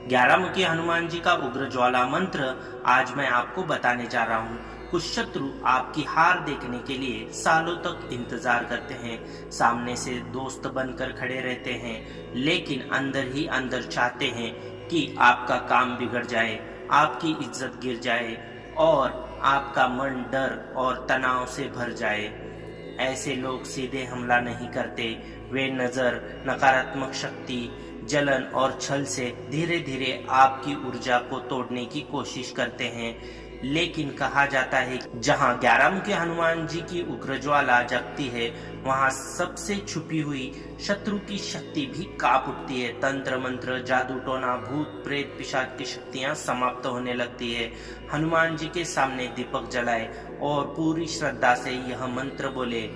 11 मुखी हनुमान जी का उग्र ज्वाला मंत्र आज मैं आपको बताने जा रहा हूँ। कुछ शत्रु आपकी हार देखने के लिए सालों तक इंतजार करते हैं, सामने से दोस्त बनकर खड़े रहते हैं, लेकिन अंदर ही अंदर चाहते हैं कि आपका काम बिगड़ जाए, आपकी इज्जत गिर जाए और आपका मन डर और तनाव से भर जाए। ऐसे लोग सीधे हमला नहीं करते, वे नजर, नकारात्मक शक्ति, जलन और छल से धीरे धीरे आपकी ऊर्जा को तोड़ने की कोशिश करते हैं। लेकिन कहा जाता है जहां 11 मुखी हनुमान जी की उग्र ज्वाला जगती है, वहां सबसे छुपी हुई शत्रु की शक्ति भी कांप उठती है। तंत्र मंत्र, जादू टोना, भूत प्रेत पिशाच की शक्तियां समाप्त होने लगती है। हनुमान जी के सामने दीपक जलाए और पूरी श्रद्धा से यह मंत्र बोले।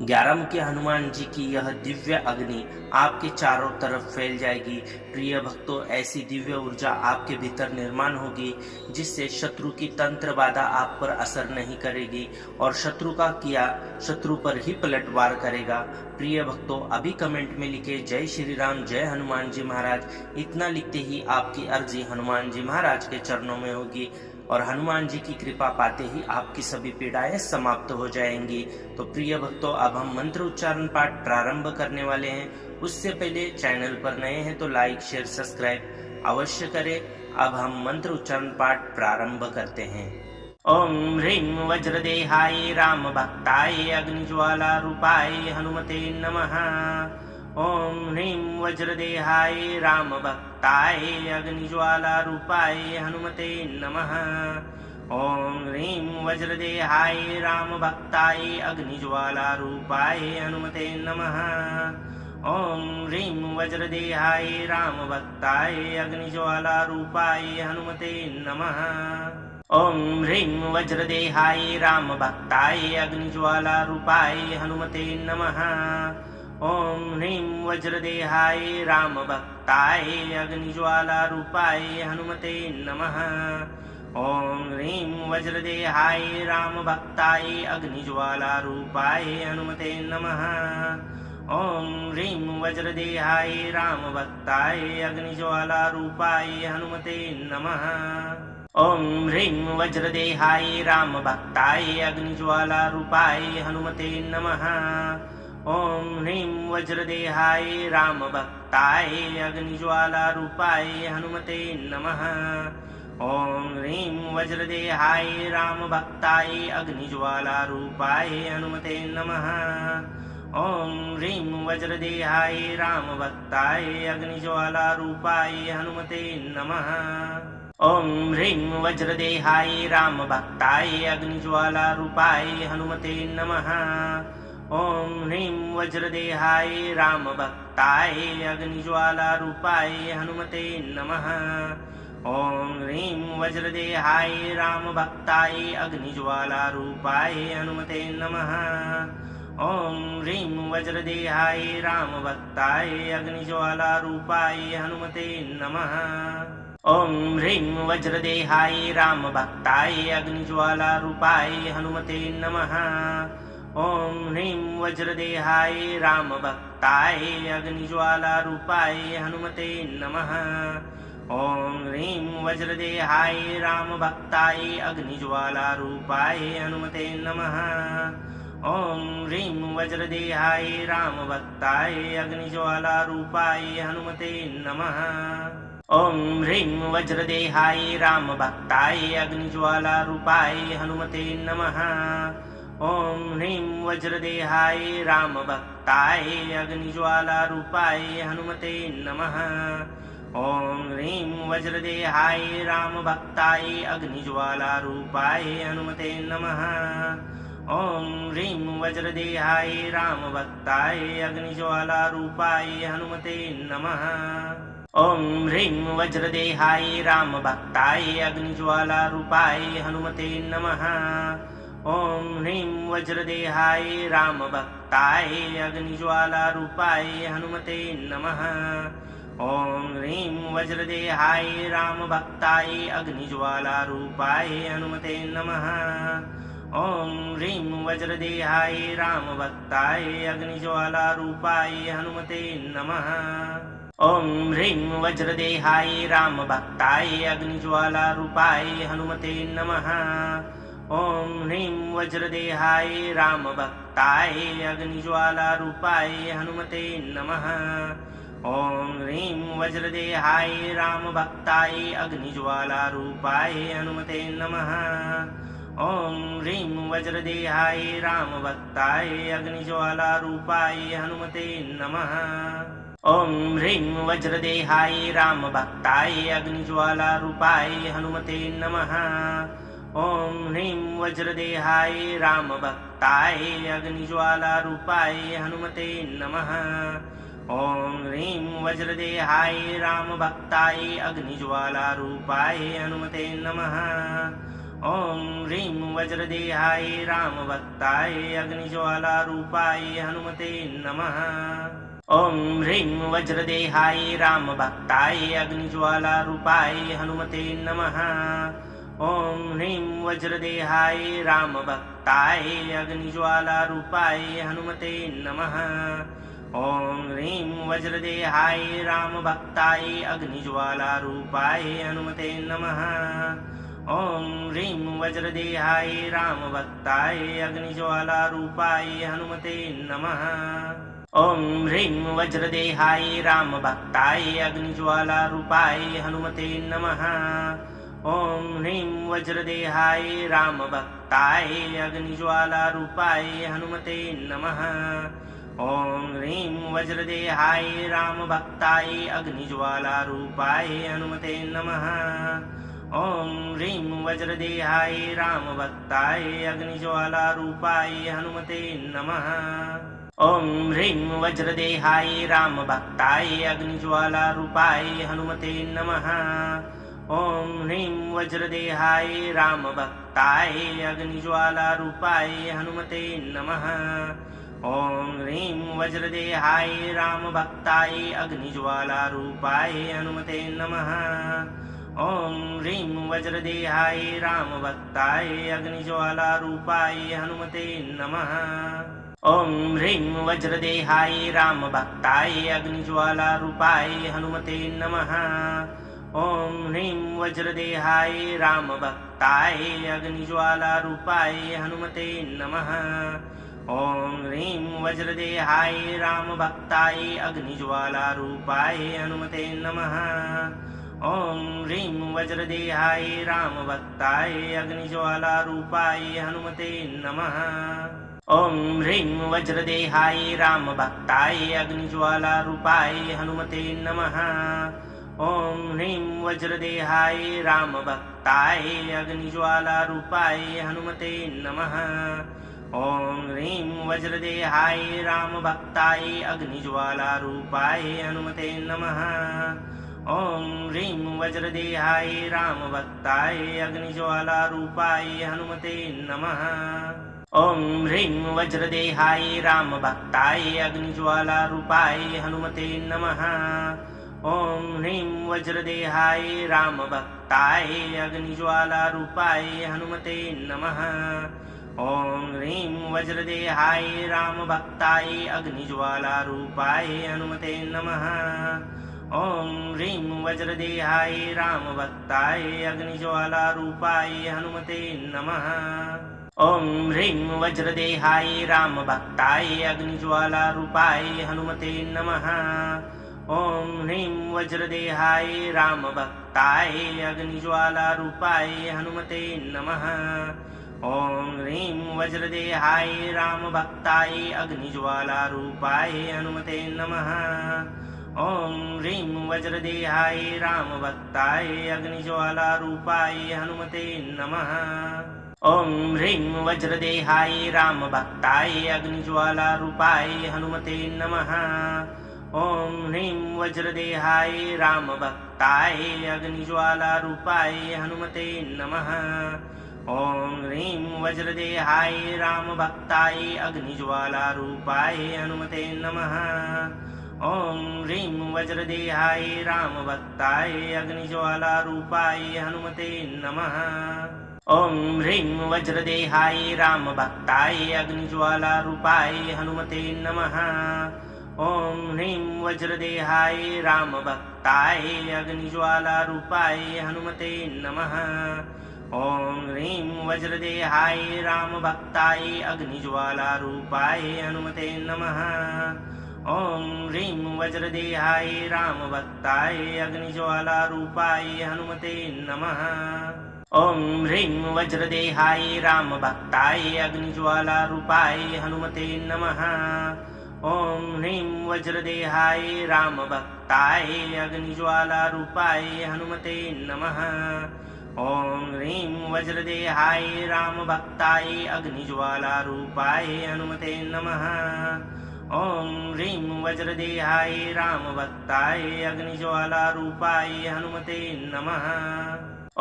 11 मुखी हनुमान जी की यह दिव्य अग्नि आपके चारों तरफ फैल जाएगी। प्रिय भक्तों, ऐसी दिव्य ऊर्जा आपके भीतर निर्माण होगी जिससे शत्रु की तंत्र बाधा आप पर असर नहीं करेगी और शत्रु का किया शत्रु पर ही पलटवार करेगा। प्रिय भक्तों, अभी कमेंट में लिखे जय श्री राम, जय हनुमान जी महाराज। इतना लिखते ही आपकी अर्जी हनुमान जी महाराज के चरणों में होगी और हनुमान जी की कृपा पाते ही आपकी सभी पीड़ाएं समाप्त हो जाएंगी। तो प्रिय भक्तों, अब हम मंत्र उच्चारण पाठ प्रारंभ करने वाले हैं। उससे पहले चैनल पर नए हैं तो लाइक शेयर सब्सक्राइब अवश्य करें। अब हम मंत्र उच्चारण पाठ प्रारंभ करते हैं। ओम ह्रीं वज्रदेहाय राम भक्ताय अग्निज्वाला रूपाय हनुमते नमः। ओम ह्रीं वज्रदेहाय राम भक्ताय अग्निज्वाला रूपाय हनुमते नमः। ओम ह्रीं वज्रदेहाय राम भक्ताय अग्निज्वाला रूपाय हनुमते नमः। ओम ह्रीं वज्रदेहाय राम भक्ताय अग्निज्वाला रूपाय हनुमते नमः। ओम ह्रीं वज्रदेहाय राम भक्ताय अग्निज्वाला रूपाय हनुमते नमः। ओम ह्रीं वज्रदेहाय राम भक्ताय अग्निज्वाला रूपाय हनुमते नमः। ओम ह्रीं वज्रदेहाय राम भक्ताय अग्निज्वाला रूपाय हनुमते नमः। ओम ह्रीं वज्रदेहाय राम भक्ताय अग्निज्वाला रूपाय हनुमते नमः। ओम ह्रीं वज्रदेहाय राम भक्ताय अग्निज्वाला रूपाय हनुमते नमः। ओम ह्रीं वज्रदेहाय राम भक्ताय अग्निज्वाला रूपाय हनुमते नमः। ओम ह्रीं वज्रदेहाय राम भक्ताय अग्निज्वाला रूपाय हनुमते नमः। ओम ह्रीं वज्रदेहाय राम भक्ताय अग्निज्वाला रूपाय हनुमते नमः। ओम ह्रीं वज्रदेहाय राम भक्ताय अग्निज्वाला रूपाय हनुमते नमः। ओम ह्रीं वज्रदेहाय राम भक्ताय अग्निज्वाला रूपाय हनुमते नमः। ओम ह्रीं वज्रदेहाय राम भक्ताय अग्निज्वाला रूपाय हनुमते नमः। ओम ह्रीं वज्रदेहाय राम भक्ताय अग्निज्वाला रूपाय हनुमते नमः। ओम ह्रीं वज्रदेहाय राम भक्ताय अग्निज्वाला रूपाय हनुमते नमः। ओम ह्रीं वज्रदेहाय राम भक्ताय अग्निज्वाला रूपाय हनुमते नमः। ओम ह्रीं वज्रदेहाय राम भक्ताय अग्निज्वाला रूपाय हनुमते नमः। ओम ह्रीं वज्रदेहाय राम भक्ताय अग्निज्वाला रूपाय हनुमते नमः। ओम ह्रीं वज्रदेहाय राम भक्ताय अग्निज्वाला रूपाय हनुमते नमः। ओम ह्रीं वज्रदेहाय राम भक्ताय अग्निज्वाला रूपाय हनुमते नमः। ओम ह्रीं वज्रदेहाय राम भक्ताय अग्निज्वाला रूपाय हनुमते नमः। ओम ह्रीं वज्रदेहाय राम भक्ताय अग्निज्वाला रूपाय हनुमते नमः। ओम ह्रीं वज्रदेहाय राम भक्ताय अग्निज्वाला रूपाय हनुमते नमः। ओम ह्रीं वज्रदेहाय राम भक्ताय अग्निज्वाला रूपाय हनुमते नमः। ओम ह्रीं वज्रदेहाय राम भक्ताय अग्निज्वाला रूपाय हनुमते नमः। ओम ह्रीं वज्रदेहाय राम भक्ताय अग्निज्वाला रूपाय हनुमते नमः। ॐ ह्रीं वज्रदेहाय रामभक्ताय अग्निज्वालारूपाय हनुमते नमः। ॐ ह्रीं वज्रदेहाय रामभक्ताय अग्निज्वालारूपाय हनुमते नमः। ॐ ह्रीं वज्रदेहाय रामभक्ताय अग्निज्वालारूपाय हनुमते नमः। ॐ ह्रीं वज्रदेहाय रामभक्ताय अग्निज्वालारूपाय हनुमते नमः। ॐ ह्रीं वज्रदेहाय रामभक्ताय अग्निज्वालारूपाय हनुमते नमः। ॐ ह्रीं वज्रदेहाय रामभक्ताय अग्निज्वालारूपाय हनुमते नमः। ॐ ह्रीं वज्रदेहाय रामभक्ताय अग्निज्वालारूपाय हनुमते नमः। ॐ ह्रीं वज्रदेहाय रामभक्ताय अग्निज्वालारूपाय हनुमते नमः। ॐ ह्रीं वज्रदेहाय रामभक्ताय अग्निज्वालारूपाय हनुमते नमः। ॐ ह्रीं वज्रदेहाय रामभक्ताय अग्निज्वालारूपाय हनुमते नमः। ॐ ह्रीं वज्रदेहाय रामभक्ताय अग्निज्वालारूपाय हनुमते नमः। ॐ ह्रीं वज्रदेहाय रामभक्ताय अग्निज्वालारूपाय हनुमते नमः। ॐ ह्रीं वज्रदेहाय रामभक्ताय अग्निज्वालारूपाय हनुमते नमः। ॐ ह्रीं वज्रदेहाय रामभक्ताय अग्निज्वालारूपाय हनुमते नमः। ॐ ह्रीं वज्रदेहाय रामभक्ताय अग्निज्वालारूपाय हनुमते नमः। ॐ ह्रीं वज्रदेहाय रामभक्ताय अग्निज्वालारूपाय हनुमते नमः। ॐ ह्रीं वज्रदेहाय रामभक्ताय अग्निज्वालारूपाय हनुमते नमः। ॐ ह्रीं वज्रदेहाय रामभक्ताय अग्निज्वालारूपाय हनुमते नमः। ॐ ह्रीं वज्रदेहाय रामभक्ताय अग्निज्वालारूपाय हनुमते नमः। ॐ ह्रीं वज्रदेहाय रामभक्ताय अग्निज्वालारूपाय हनुमते नमः। ॐ ह्रीं वज्रदेहाय रामभक्ताय अग्निज्वालारूपाय हनुमते नमः। ॐ ह्रीं वज्रदेहाय रामभक्ताय अग्निज्वालारूपाय हनुमते नमः। ॐ ह्रीं वज्रदेहाय रामभक्ताय अग्निज्वालारूपाय हनुमते नमः। ॐ ह्रीं वज्रदेहाय रामभक्ताय अग्निज्वालारूपाय हनुमते नमः। ॐ ह्रीं वज्रदेहाय रामभक्ताय अग्निज्वालारूपाय हनुमते नमः। ॐ ह्रीं वज्रदेहाय रामभक्ताय अग्निज्वालारूपाय हनुमते नमः। ॐ ह्रीं वज्रदेहाय रामभक्ताय अग्निज्वालारूपाय हनुमते नमः। ॐ ह्रीं वज्रदेहाय रामभक्ताय अग्निज्वालारूपाय हनुमते नमः। ॐ ह्रीं वज्रदेहाय रामभक्ताय अग्निज्वालारूपाय हनुमते नमः। ॐ ह्रीं वज्रदेहाय रामभक्ताय अग्निज्वालारूपाय हनुमते नमः। ॐ ह्रीं वज्रदेहाय रामभक्ताय अग्निज्वालारूपाय हनुमते नमः। ॐ ह्रीं वज्रदेहाय रामभक्ताय अग्निज्वालारूपाय हनुमते नमः। ॐ ह्रीं वज्रदेहाय रामभक्ताय अग्निज्वालारूपाय हनुमते नमः। ॐ ह्रीं वज्रदेहाय रामभक्ताय अग्निज्वालारूपाय हनुमते नमः। ॐ ह्रीं वज्रदेहाय रामभक्ताय अग्निज्वालारूपाय हनुमते नमः। ॐ ह्रीं वज्रदेहाय रामभक्ताय अग्निज्वालारूपाय हनुमते नमः। ॐ ह्रीं वज्रदेहाय रामभक्ताय अग्निज्वालारूपाय हनुमते नमः। ॐ ह्रीं वज्रदेहाय रामभक्ताय अग्निज्वालारूपाय हनुमते नमः। ॐ ह्रीं वज्रदेहाय रामभक्ताय अग्निज्वालारूपाय हनुमते नमः। ॐ ह्रीं वज्रदेहाय रामभक्ताय अग्निज्वालारूपाय हनुमते नमः। ॐ ह्रीं वज्रदेहाय रामभक्ताय अग्निज्वालारूपाय हनुमते नमः। ॐ ह्रीं वज्रदेहाय रामभक्ताय अग्निज्वालारूपाय हनुमते नमः। ॐ ह्रीं वज्रदेहाय रामभक्ताय अग्निज्वालारूपाय हनुमते नमः। ॐ ह्रीं वज्रदेहाय रामभक्ताय अग्निज्वालारूपाय हनुमते नमः। ॐ ह्रीं वज्रदेहाय रामभक्ताय अग्निज्वालारूपाय हनुमते नमः। ॐ ह्रीं वज्रदेहाय रामभक्ताय अग्निज्वालारूपाय हनुमते नमः। ॐ ह्रीं वज्रदेहाय रामभक्ताय अग्निज्वालारूपाय हनुमते नमः। ॐ ह्रीं वज्रदेहाय रामभक्ताय अग्निज्वालारूपाय हनुमते नमः।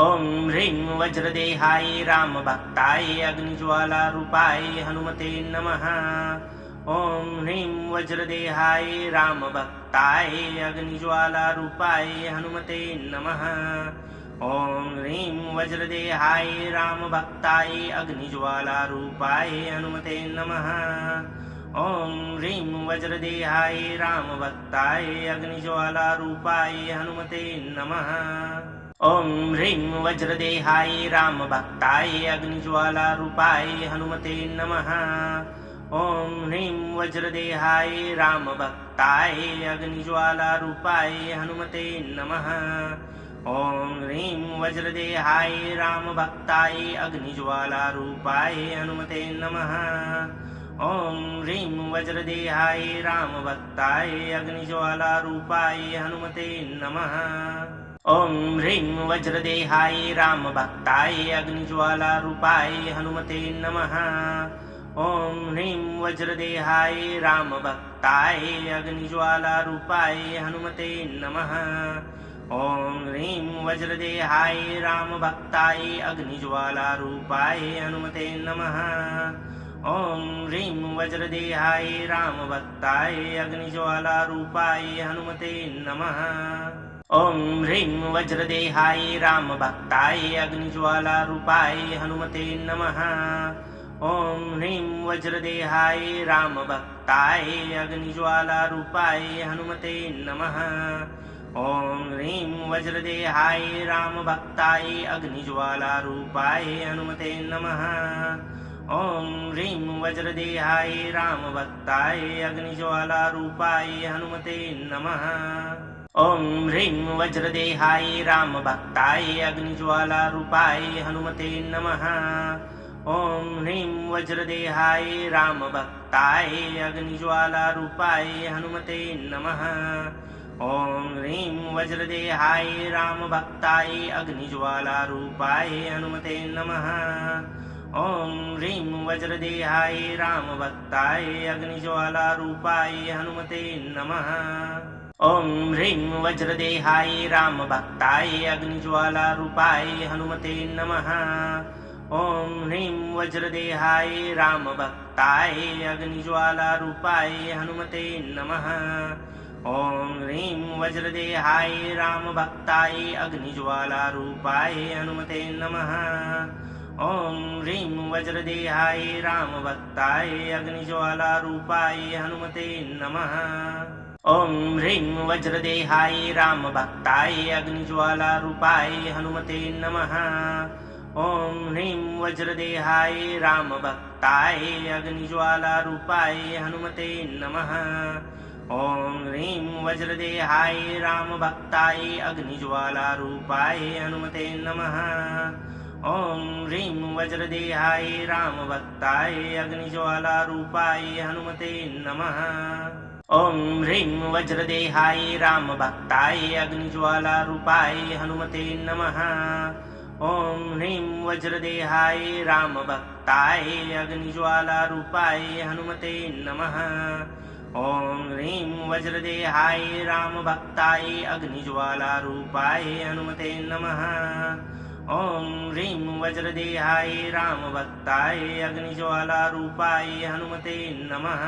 ॐ ह्रीं वज्रदेहाय रामभक्ताय अग्निज्वालारूपाय हनुमते नमः। ॐ ह्रीं वज्रदेहाय रामभक्ताय अग्निज्वालारूपाय हनुमते नमः। ॐ ह्रीं वज्रदेहाय रामभक्ताय अग्निज्वालारूपाय हनुमते नमः। ॐ ह्रीं वज्रदेहाय रामभक्ताय अग्निज्वालारूपाय हनुमते नमः। ॐ ह्रीं वज्रदेहाय रामभक्ताय अग्निज्वालारूपाय हनुमते नमः। ॐ ह्रीं वज्रदेहाय रामभक्ताय अग्निज्वालारूपाय हनुमते नमः। ॐ ह्रीं वज्रदेहाय रामभक्ताय अग्निज्वालारूपाय हनुमते नमः। ॐ ह्रीं वज्रदेहाय रामभक्ताय अग्निज्वालारूपाय हनुमते नमः। ॐ ह्रीं वज्रदेहाय रामभक्ताय अग्निज्वालारूपाय हनुमते नमः। ॐ ह्रीं वज्रदेहाय रामभक्ताय अग्निज्वालारूपाय हनुमते नमः। ॐ ह्रीं वज्रदेहाय रामभक्ताय अग्निज्वालारूपाय हनुमते नमः। ॐ ह्रीं वज्रदेहाय रामभक्ताय अग्निज्वालारूपाय हनुमते नमः। ॐ ह्रीं वज्रदेहाय रामभक्ताय अग्निज्वालारूपाय हनुमते नमः। ॐ ह्रीं वज्रदेहाय रामभक्ताय अग्निज्वालारूपाय हनुमते नमः। ॐ ह्रीं वज्रदेहाय रामभक्ताय अग्निज्वालारूपाय हनुमते नमः। ॐ ह्रीं वज्रदेहाय रामभक्ताय अग्निज्वालारूपाय हनुमते नमः। ॐ ह्रीं वज्रदेहाय रामभक्ताय अग्निज्वालारूपाय हनुमते नमः। ॐ ह्रीं वज्रदेहाय रामभक्ताय अग्निज्वालारूपाय हनुमते नमः। ॐ ह्रीं वज्रदेहाय रामभक्ताय अग्निज्वालारूपाय हनुमते नमः। ॐ ह्रीं वज्रदेहाय रामभक्ताय अग्निज्वालारूपाय हनुमते नमः। ॐ ह्रीं वज्रदेहाय रामभक्ताय अग्निज्वालारूपाय हनुमते नमः। ॐ ह्रीं वज्रदेहाय रामभक्ताय अग्निज्वालारूपाय हनुमते नमः। ॐ ह्रीं वज्रदेहाय रामभक्ताय अग्निज्वालारूपाय हनुमते नमः। ॐ ह्रीं वज्रदेहाय रामभक्ताय अग्निज्वालारूपाय हनुमते नमः। ॐ ह्रीं वज्रदेहाय रामभक्ताय अग्निज्वालारूपाय हनुमते नमः। ॐ ह्रीं वज्रदेहाय रामभक्ताय अग्निज्वालारूपाय हनुमते नमः। ॐ ह्रीं वज्रदेहाय रामभक्ताय अग्निज्वालारूपाय हनुमते नमः। ॐ ह्रीं वज्रदेहाय रामभक्ताय अग्निज्वालारूपाय हनुमते नमः। ॐ ह्रीं वज्रदेहाय रामभक्ताय अग्निज्वालारूपाय हनुमते नमः। ॐ ह्रीं वज्रदेहाय रामभक्ताय अग्निज्वालारूपाय हनुमते नमः। ॐ ह्रीं वज्रदेहाय रामभक्ताय अग्निज्वालारूपाय हनुमते नमः। ॐ ह्रीं वज्रदेहाय रामभक्ताय अग्निज्वालारूपाय हनुमते नमः।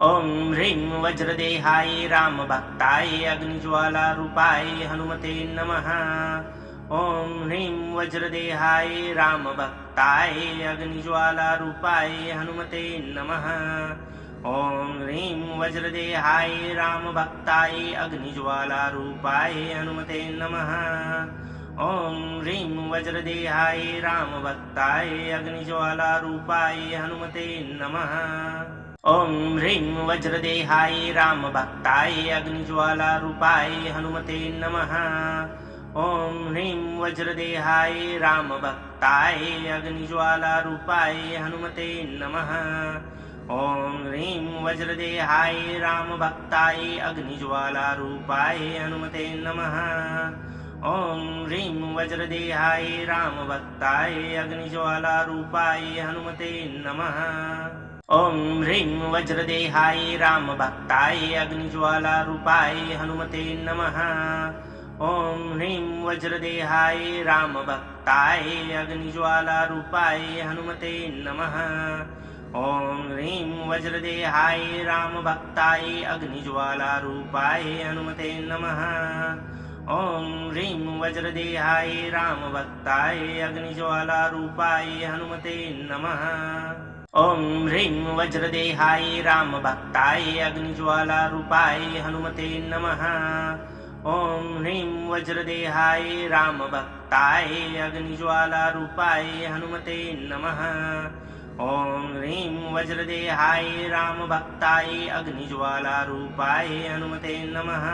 ॐ ह्रीं वज्रदेहाय रामभक्ताय अग्निज्वालारूपाय हनुमते नमः। ॐ ह्रीं वज्रदेहाय रामभक्ताय अग्निज्वालारूपाय हनुमते नमः। ॐ ह्रीं वज्रदेहाय रामभक्ताय अग्निज्वालारूपाय हनुमते नमः। ॐ ह्रीं वज्रदेहाय रामभक्ताय अग्निज्वालारूपाय हनुमते नमः। ॐ ह्रीं वज्रदेहाय रामभक्ताय अग्निज्वालारूपाय हनुमते नमः। ॐ ह्रीं वज्रदेहाय रामभक्ताय अग्निज्वालारूपाय हनुमते नमः। ॐ ह्रीं वज्रदेहाय रामभक्ताय अग्निज्वालारूपाय हनुमते नमः। ॐ ह्रीं वज्रदेहाय रामभक्ताय अग्निज्वालारूपाय हनुमते नमः। ॐ ह्रीं वज्रदेहाय रामभक्ताय अग्निज्वालारूपाय हनुमते नमः। ॐ ह्रीं वज्रदेहाय रामभक्ताय अग्निज्वालारूपाय हनुमते नमः। ॐ ह्रीं वज्रदेहाय रामभक्ताय अग्निज्वालारूपाय हनुमते नमः। ॐ ह्रीं वज्रदेहाय रामभक्ताय अग्निज्वालारूपाय हनुमते नमः। ॐ ह्रीं वज्रदेहाय रामभक्ताय अग्निज्वालारूपाय हनुमते नमः। ॐ ह्रीं वज्रदेहाय रामभक्ताय अग्निज्वालारूपाय हनुमते नमः। ॐ ह्रीं वज्रदेहाय रामभक्ताय अग्निज्वालारूपाय हनुमते नमः।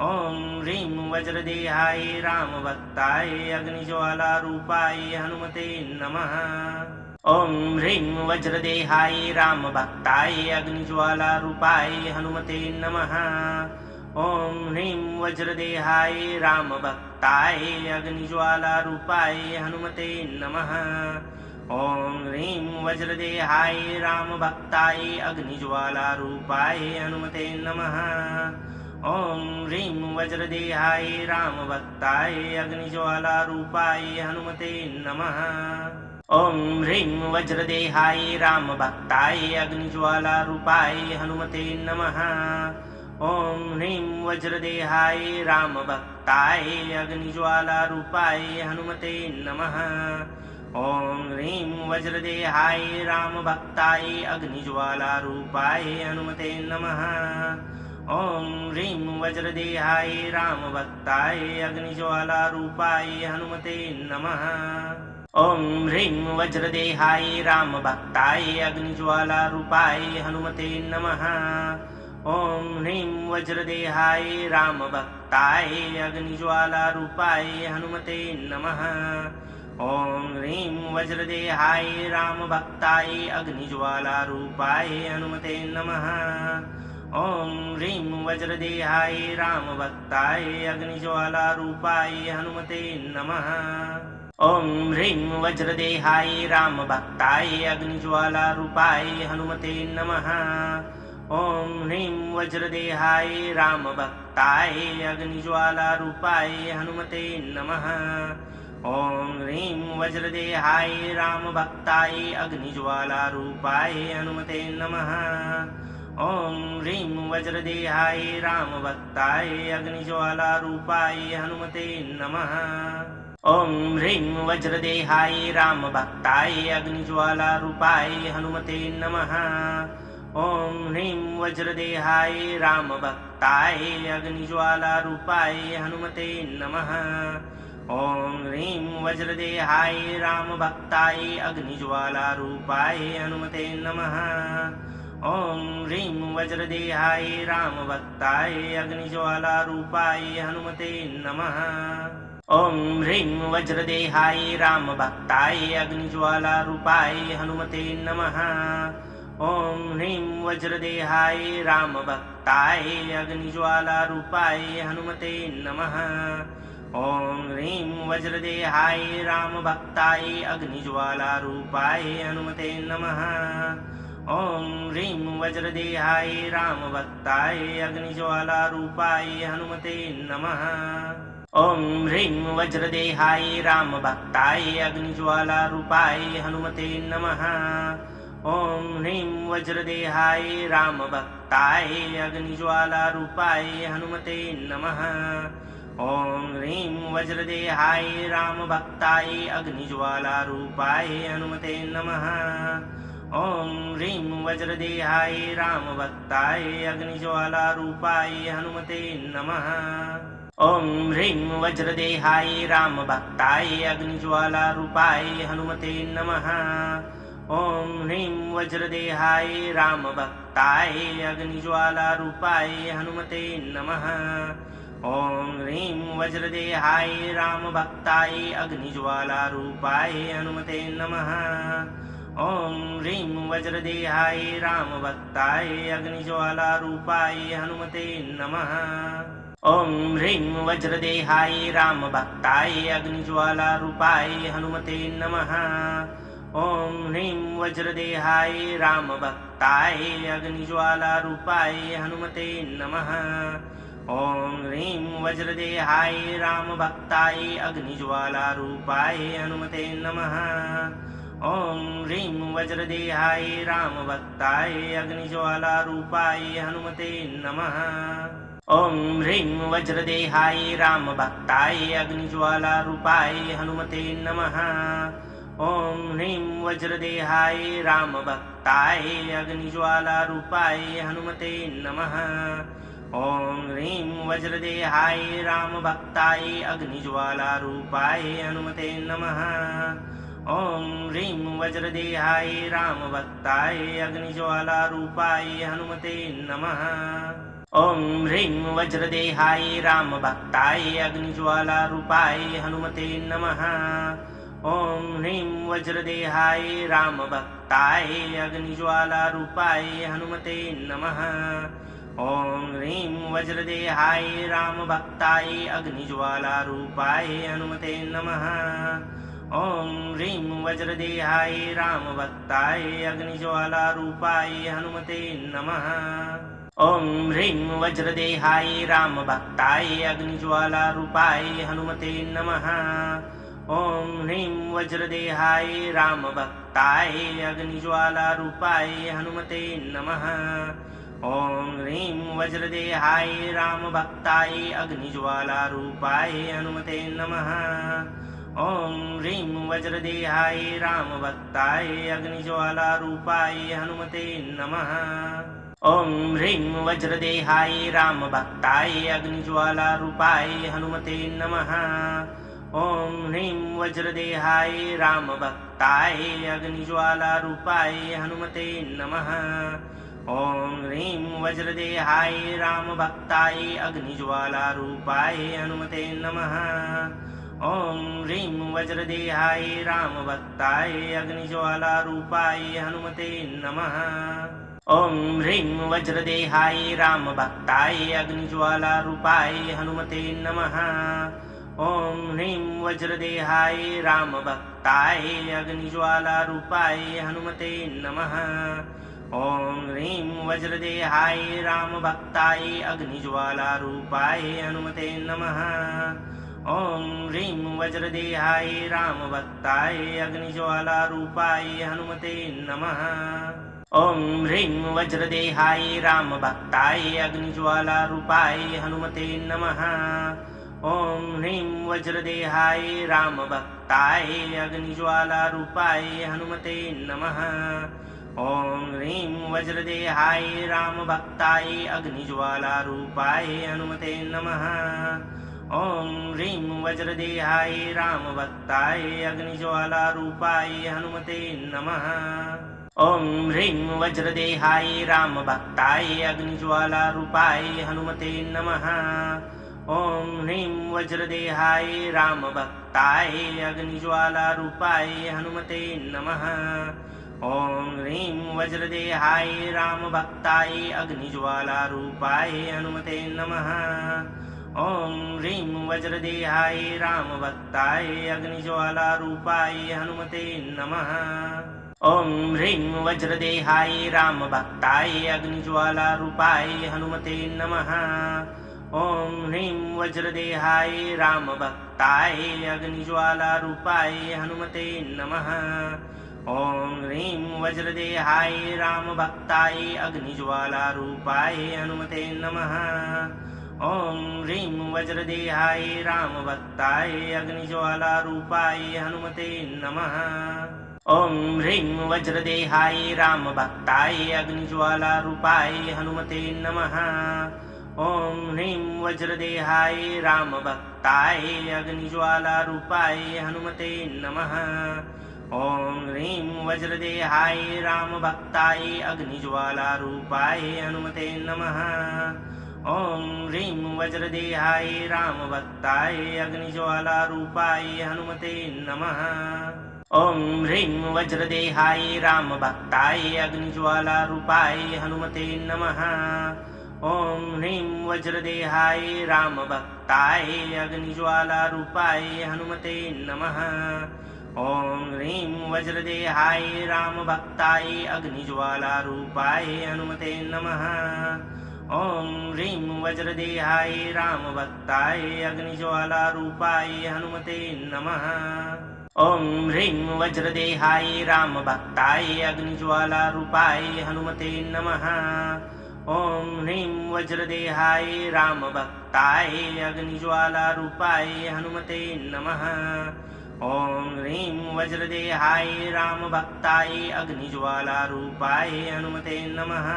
ॐ ह्रीं वज्रदेहाय रामभक्ताय अग्निज्वालारूपाय हनुमते नमः। ॐ ह्रीं वज्रदेहाय रामभक्ताय अग्निज्वालारूपाय हनुमते नमः। ॐ ह्रीं वज्रदेहाय रामभक्ताय अग्निज्वालारूपाय हनुमते नमः। ॐ ह्रीं वज्रदेहाय रामभक्ताय अग्निज्वालारूपाय हनुमते नमः। ॐ ह्रीं वज्रदेहाय रामभक्ताय अग्निज्वालारूपाय हनुमते नमः। ॐ ह्रीं वज्रदेहाय रामभक्ताय अग्निज्वालारूपाय हनुमते नमः। ॐ ह्रीं वज्रदेहाय रामभक्ताय अग्निज्वालारूपाय हनुमते नमः। ॐ ह्रीं वज्रदेहाय रामभक्ताय अग्निज्वालारूपाय हनुमते नमः। ॐ ह्रीं वज्रदेहाय रामभक्ताय अग्निज्वालारूपाय हनुमते नमः। ॐ ह्रीं वज्रदेहाय रामभक्ताय अग्निज्वालारूपाय हनुमते नमः। ॐ ह्रीं वज्रदेहाय रामभक्ताय अग्निज्वालारूपाय हनुमते नमः। ॐ ह्रीं वज्रदेहाय रामभक्ताय अग्निज्वालारूपाय हनुमते नमः। ॐ ह्रीं वज्रदेहाय रामभक्ताय अग्निज्वालारूपाय हनुमते नमः। ॐ ह्रीं वज्रदेहाय रामभक्ताय अग्निज्वालारूपाय हनुमते नमः। ॐ ह्रीं वज्रदेहाय रामभक्ताय अग्निज्वालारूपाय हनुमते नमः। ॐ ह्रीं वज्रदेहाय रामभक्ताय अग्निज्वालारूपाय हनुमते नमः। ॐ ह्रीं वज्रदेहाय रामभक्ताय अग्निज्वालारूपाय हनुमते नमः। ॐ ह्रीं वज्रदेहाय रामभक्ताय अग्निज्वालारूपाय हनुमते नमः। ॐ ह्रीं वज्रदेहाय रामभक्ताय अग्निज्वालारूपाय हनुमते नमः। ॐ ह्रीं वज्रदेहाय रामभक्ताय अग्निज्वालारूपाय हनुमते नमः। ॐ ह्रीं वज्रदेहाय रामभक्ताय अग्निज्वालारूपाय हनुमते नमः। ॐ ह्रीं वज्रदेहाय रामभक्ताय अग्निज्वालारूपाय हनुमते नमः। ॐ ह्रीं वज्रदेहाय रामभक्ताय अग्निज्वालारूपाय हनुमते नमः। ॐ ह्रीं वज्रदेहाय रामभक्ताय अग्निज्वालारूपाय हनुमते नमः। ॐ ह्रीं वज्रदेहाय रामभक्ताय अग्निज्वालारूपाय हनुमते नमः। ॐ ह्रीं वज्रदेहाय रामभक्ताय अग्निज्वालारूपाय हनुमते नमः। ॐ ह्रीं वज्रदेहाय रामभक्ताय अग्निज्वालारूपाय हनुमते नमः। ॐ ह्रीं वज्रदेहाय रामभक्ताय अग्निज्वालारूपाय हनुमते नमः। ॐ ह्रीं वज्रदेहाय रामभक्ताय अग्निज्वालारूपाय हनुमते नमः। ॐ ह्रीं वज्रदेहाय रामभक्ताय अग्निज्वालारूपाय हनुमते नमः। ॐ ह्रीं वज्रदेहाय रामभक्ताय अग्निज्वालारूपाय हनुमते नमः। ॐ ह्रीं वज्रदेहाय रामभक्ताय अग्निज्वालारूपाय हनुमते नमः। ॐ ह्रीं वज्रदेहाय रामभक्ताय अग्निज्वालारूपाय हनुमते नमः। ॐ ह्रीं वज्रदेहाय रामभक्ताय अग्निज्वालारूपाय हनुमते नमः। ॐ ह्रीं वज्रदेहाय रामभक्ताय अग्निज्वालारूपाय हनुमते नमः। ॐ ह्रीं वज्रदेहाय रामभक्ताय अग्निज्वालारूपाय हनुमते नमः। ॐ ह्रीं वज्रदेहाय रामभक्ताय अग्निज्वालारूपाय हनुमते नमः। ॐ ह्रीं वज्रदेहाय रामभक्ताय अग्निज्वालारूपाय हनुमते नमः। ॐ ह्रीं वज्रदेहाय रामभक्ताय अग्निज्वालारूपाय हनुमते नमः। ॐ ह्रीं वज्रदेहाय रामभक्ताय अग्निज्वालारूपाय हनुमते नमः। ॐ ह्रीं वज्रदेहाय रामभक्ताय अग्निज्वालारूपाय हनुमते नमः। ॐ ह्रीं वज्रदेहाय रामभक्ताय अग्निज्वालारूपाय हनुमते नमः। ॐ ह्रीं वज्रदेहाय रामभक्ताय अग्निज्वालारूपाय हनुमते नमः। ॐ ह्रीं वज्रदेहाय रामभक्ताय अग्निज्वालारूपाय हनुमते नमः। ॐ ह्रीं वज्रदेहाय रामभक्ताय अग्निज्वालारूपाय हनुमते नमः। ॐ ह्रीं वज्रदेहाय रामभक्ताय अग्निज्वालारूपाय हनुमते नमः। ॐ ह्रीं वज्रदेहाय रामभक्ताय अग्निज्वालारूपाय हनुमते नमः। ॐ ह्रीं वज्रदेहाय रामभक्ताय अग्निज्वालारूपाय हनुमते नमः। ॐ ह्रीं वज्रदेहाय रामभक्ताय अग्निज्वालारूपाय हनुमते नमः। ॐ ह्रीं वज्रदेहाय रामभक्ताय अग्निज्वालारूपाय हनुमते नमः। ॐ ह्रीं वज्रदेहाय रामभक्ताय अग्निज्वालारूपाय हनुमते नमः। ॐ ह्रीं वज्रदेहाय रामभक्ताय अग्निज्वालारूपाय हनुमते नमः। ॐ ह्रीं वज्रदेहाय रामभक्ताय अग्निज्वालारूपाय हनुमते नमः। ॐ ह्रीं वज्रदेहाय रामभक्ताय अग्निज्वालारूपाय हनुमते नमः। ॐ ह्रीं वज्रदेहाय रामभक्ताय अग्निज्वालारूपाय हनुमते नमः। ॐ ह्रीं वज्रदेहाय रामभक्ताय अग्निज्वालारूपाय हनुमते नमः। ॐ ह्रीं वज्रदेहाय रामभक्ताय अग्निज्वालारूपाय हनुमते नमः। ॐ ह्रीं वज्रदेहाय रामभक्ताय अग्निज्वालारूपाय हनुमते नमः। ॐ ह्रीं वज्रदेहाय रामभक्ताय अग्निज्वालारूपाय हनुमते नमः। ॐ ह्रीं वज्रदेहाय रामभक्ताय अग्निज्वालारूपाय हनुमते नमः। ॐ ह्रीं वज्रदेहाय रामभक्ताय अग्निज्वालारूपाय हनुमते नमः। ॐ ह्रीं वज्रदेहाय रामभक्ताय अग्निज्वालारूपाय हनुमते नमः। ॐ ह्रीं वज्रदेहाय रामभक्ताय अग्निज्वालारूपाय हनुमते नमः। ॐ ह्रीं वज्रदेहाय रामभक्ताय अग्निज्वालारूपाय हनुमते नमः। ॐ ह्रीं वज्रदेहाय रामभक्ताय अग्निज्वालारूपाय हनुमते नमः। ॐ ह्रीं वज्रदेहाय रामभक्ताय अग्निज्वालारूपाय हनुमते नमः। ॐ ह्रीं वज्रदेहाय रामभक्ताय अग्निज्वालारूपाय हनुमते नमः। ॐ ह्रीं वज्रदेहाय रामभक्ताय अग्निज्वालारूपाय हनुमते नमः। ॐ ह्रीं वज्रदेहाय रामभक्ताय अग्निज्वालारूपाय हनुमते नमः। ॐ ह्रीं वज्रदेहाय रामभक्ताय अग्निज्वालारूपाय हनुमते नमः। ॐ ह्रीं वज्रदेहाय रामभक्ताय अग्निज्वालारूपाय हनुमते नमः। ॐ ह्रीं वज्रदेहाय रामभक्ताय अग्निज्वालारूपाय हनुमते नमः। ॐ ह्रीं वज्रदेहाय रामभक्ताय अग्निज्वालारूपाय हनुमते नमः। ॐ ह्रीं वज्रदेहाय रामभक्ताय अग्निज्वालारूपाय हनुमते नमः। ॐ ह्रीं वज्रदेहाय रामभक्ताय अग्निज्वालारूपाय हनुमते नमः। ॐ ह्रीं वज्रदेहाय रामभक्ताय अग्निज्वालारूपाय हनुमते नमः। ॐ ह्रीं वज्रदेहाय रामभक्ताय अग्निज्वालारूपाय हनुमते नमः। ॐ ह्रीं वज्रदेहाय रामभक्ताय अग्निज्वालारूपाय हनुमते नमः। ॐ ह्रीं वज्रदेहाय रामभक्ताय अग्निज्वालारूपाय हनुमते नमः। ॐ ह्रीं वज्रदेहाय रामभक्ताय अग्निज्वालारूपाय हनुमते नमः।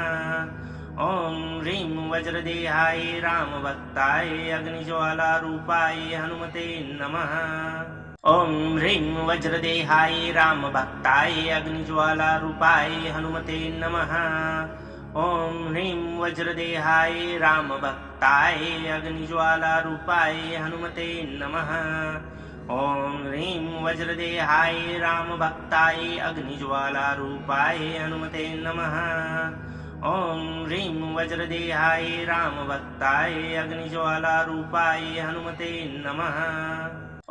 ॐ ह्रीं वज्रदेहाय रामभक्ताय अग्निज्वालारूपाय हनुमते नमः। ॐ ह्रीं वज्रदेहाय रामभक्ताय अग्निज्वालारूपाय हनुमते नमः। ॐ ह्रीं वज्रदेहाय रामभक्ताय अग्निज्वालारूपाय हनुमते नमः। ॐ ह्रीं वज्रदेहाय रामभक्ताय अग्निज्वालारूपाय हनुमते नमः। ॐ ह्रीं वज्रदेहाय रामभक्ताय अग्निज्वालारूपाय हनुमते नमः।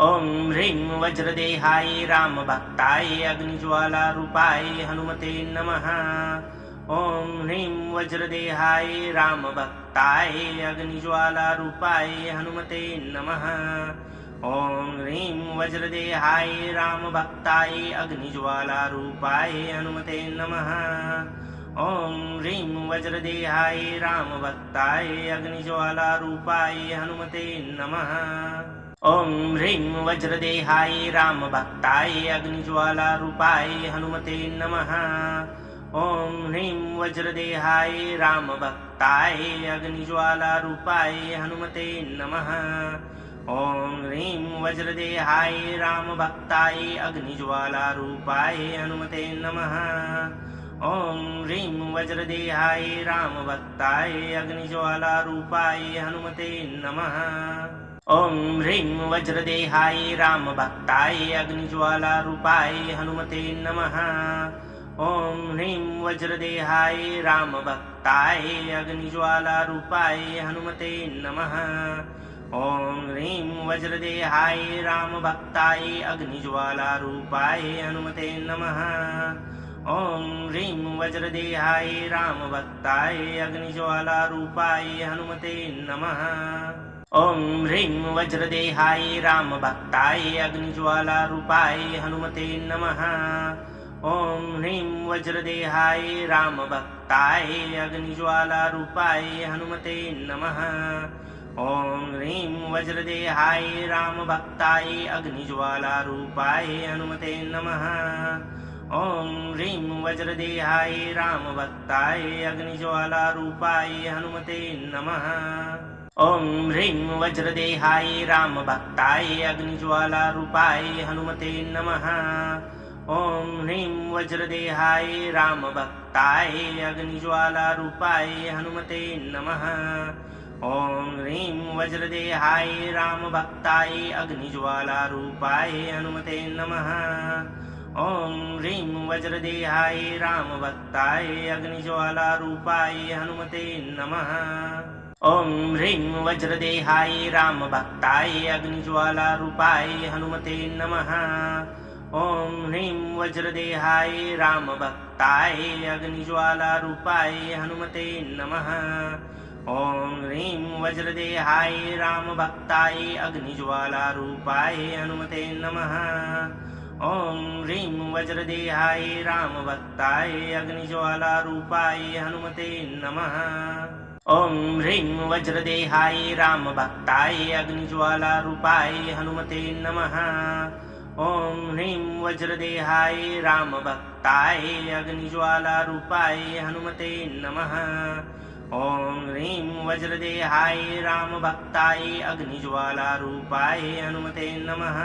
ॐ ह्रीं वज्रदेहाय रामभक्ताय अग्निज्वालारूपाय हनुमते नमः। ॐ ह्रीं वज्रदेहाय रामभक्ताय अग्निज्वालारूपाय हनुमते नमः। ॐ ह्रीं वज्रदेहाय रामभक्ताय अग्निज्वालारूपाय हनुमते नमः। ॐ ह्रीं वज्रदेहाय रामभक्ताय अग्निज्वालारूपाय हनुमते नमः। ॐ ह्रीं वज्रदेहाय रामभक्ताय अग्निज्वालारूपाय हनुमते नमः। ॐ ह्रीं वज्रदेहाय रामभक्ताय अग्निज्वालारूपाय हनुमते नमः। ॐ ह्रीं वज्रदेहाय रामभक्ताय अग्निज्वालारूपाय हनुमते नमः। ॐ ह्रीं वज्रदेहाय रामभक्ताय अग्निज्वालारूपाय हनुमते नमः। ॐ ह्रीं वज्रदेहाय रामभक्ताय अग्निज्वालारूपाय हनुमते नमः। ॐ ह्रीं वज्रदेहाय रामभक्ताय अग्निज्वालारूपाय हनुमते नमः। ॐ ह्रीं वज्रदेहाय रामभक्ताय अग्निज्वालारूपाय हनुमते नमः। ॐ ह्रीं वज्रदेहाय रामभक्ताय अग्निज्वालारूपाय हनुमते नमः। ॐ ह्रीं वज्रदेहाय रामभक्ताय अग्निज्वालारूपाय हनुमते नमः। ॐ ह्रीं वज्रदेहाय रामभक्ताय अग्निज्वालारूपाय हनुमते नमः। ॐ ह्रीं वज्रदेहाय रामभक्ताय अग्निज्वालारूपाय हनुमते नमः। ॐ ह्रीं वज्रदेहाय रामभक्ताय अग्निज्वालारूपाय हनुमते नमः। ॐ ह्रीं वज्रदेहाय रामभक्ताय अग्निज्वालारूपाय हनुमते नमः। ॐ ह्रीं वज्रदेहाय रामभक्ताय अग्निज्वालारूपाय हनुमते नमः। ॐ ह्रीं वज्रदेहाय रामभक्ताय अग्निज्वालारूपाय हनुमते नमः। ॐ ह्रीं वज्रदेहाय रामभक्ताय अग्निज्वालारूपाय हनुमते नमः। ॐ ह्रीं वज्रदेहाय रामभक्ताय अग्निज्वालारूपाय हनुमते नमः। ॐ ह्रीं वज्रदेहाय रामभक्ताय अग्निज्वालारूपाय हनुमते नमः। ॐ ह्रीं वज्रदेहाय रामभक्ताय अग्निज्वालारूपाय हनुमते नमः। ॐ ह्रीं वज्रदेहाय रामभक्ताय अग्निज्वालारूपाय हनुमते नमः। ॐ ह्रीं वज्रदेहाय रामभक्ताय अग्निज्वालारूपाय हनुमते नमः। ॐ ह्रीं वज्रदेहाय रामभक्ताय अग्निज्वालारूपाय हनुमते नमः। ॐ ह्रीं वज्रदेहाय रामभक्ताय अग्निज्वालारूपाय हनुमते नमः।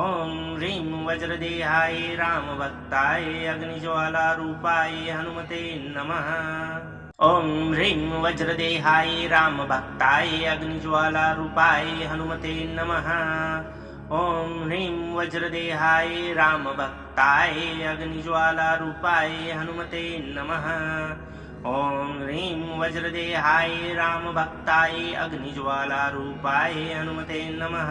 ॐ ह्रीं वज्रदेहाय रामभक्ताय अग्निज्वालारूपाय हनुमते नमः। ॐ ह्रीं वज्रदेहाय रामभक्ताय अग्निज्वालारूपाय हनुमते नमः। ॐ ह्रीं वज्रदेहाय रामभक्ताय अग्निज्वालारूपाय हनुमते नमः। ॐ ह्रीं वज्रदेहाय रामभक्ताय अग्निज्वालारूपाय हनुमते नमः।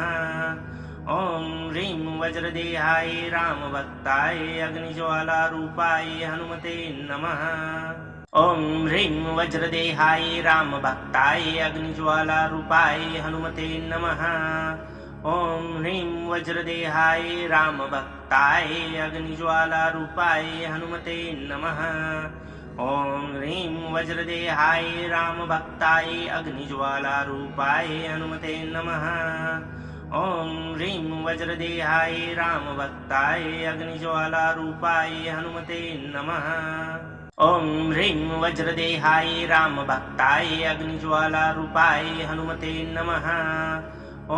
ॐ ह्रीं वज्रदेहाय रामभक्ताय अग्निज्वालारूपाय हनुमते नमः। ॐ ह्रीं वज्रदेहाय रामभक्ताय अग्निज्वालारूपाय हनुमते नमः। ॐ ह्रीं वज्रदेहाय रामभक्ताय अग्निज्वालारूपाय हनुमते नमः। ॐ ह्रीं वज्रदेहाय रामभक्ताय अग्निज्वालारूपाय हनुमते नमः। ॐ ह्रीं वज्रदेहाय रामभक्ताय अग्निज्वालारूपाय हनुमते नमः। ॐ ह्रीं वज्रदेहाय रामभक्ताय अग्निज्वालारूपाय हनुमते नमः। ॐ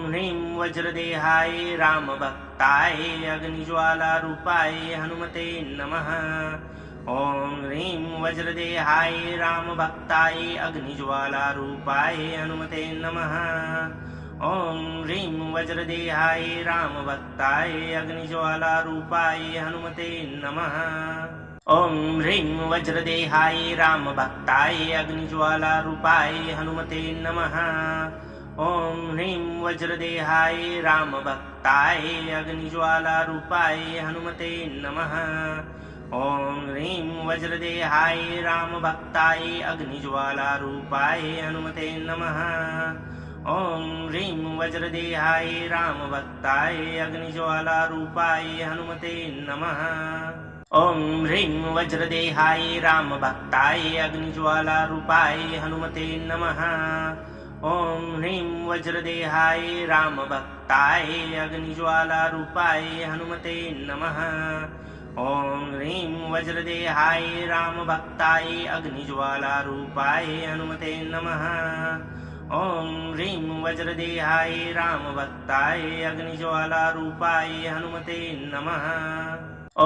ह्रीं वज्रदेहाय रामभक्ताय अग्निज्वालारूपाय हनुमते नमः। ॐ ह्रीं वज्रदेहाय रामभक्ताय अग्निज्वालारूपाय हनुमते नमः। ॐ ह्रीं वज्रदेहाय रामभक्ताय अग्निज्वालारूपाय हनुमते नमः। ॐ ह्रीं वज्रदेहाय रामभक्ताय अग्निज्वालारूपाय हनुमते नमः। ॐ ह्रीं वज्रदेहाय रामभक्ताय अग्निज्वालारूपाय हनुमते नमः। ॐ ह्रीं वज्रदेहाय रामभक्ताय अग्निज्वालारूपाय हनुमते नमः। ॐ ह्रीं वज्रदेहाय रामभक्ताय अग्निज्वालारूपाय हनुमते नमः। ॐ ह्रीं वज्रदेहाय रामभक्ताय अग्निज्वालारूपाय हनुमते नमः। ॐ ह्रीं वज्रदेहाय रामभक्ताय अग्निज्वालारूपाय हनुमते नमः। ॐ ह्रीं वज्रदेहाय रामभक्ताय अग्निज्वालारूपाय हनुमते नमः। ॐ ह्रीं वज्रदेहाय रामभक्ताय अग्निज्वालारूपाय हनुमते नमः।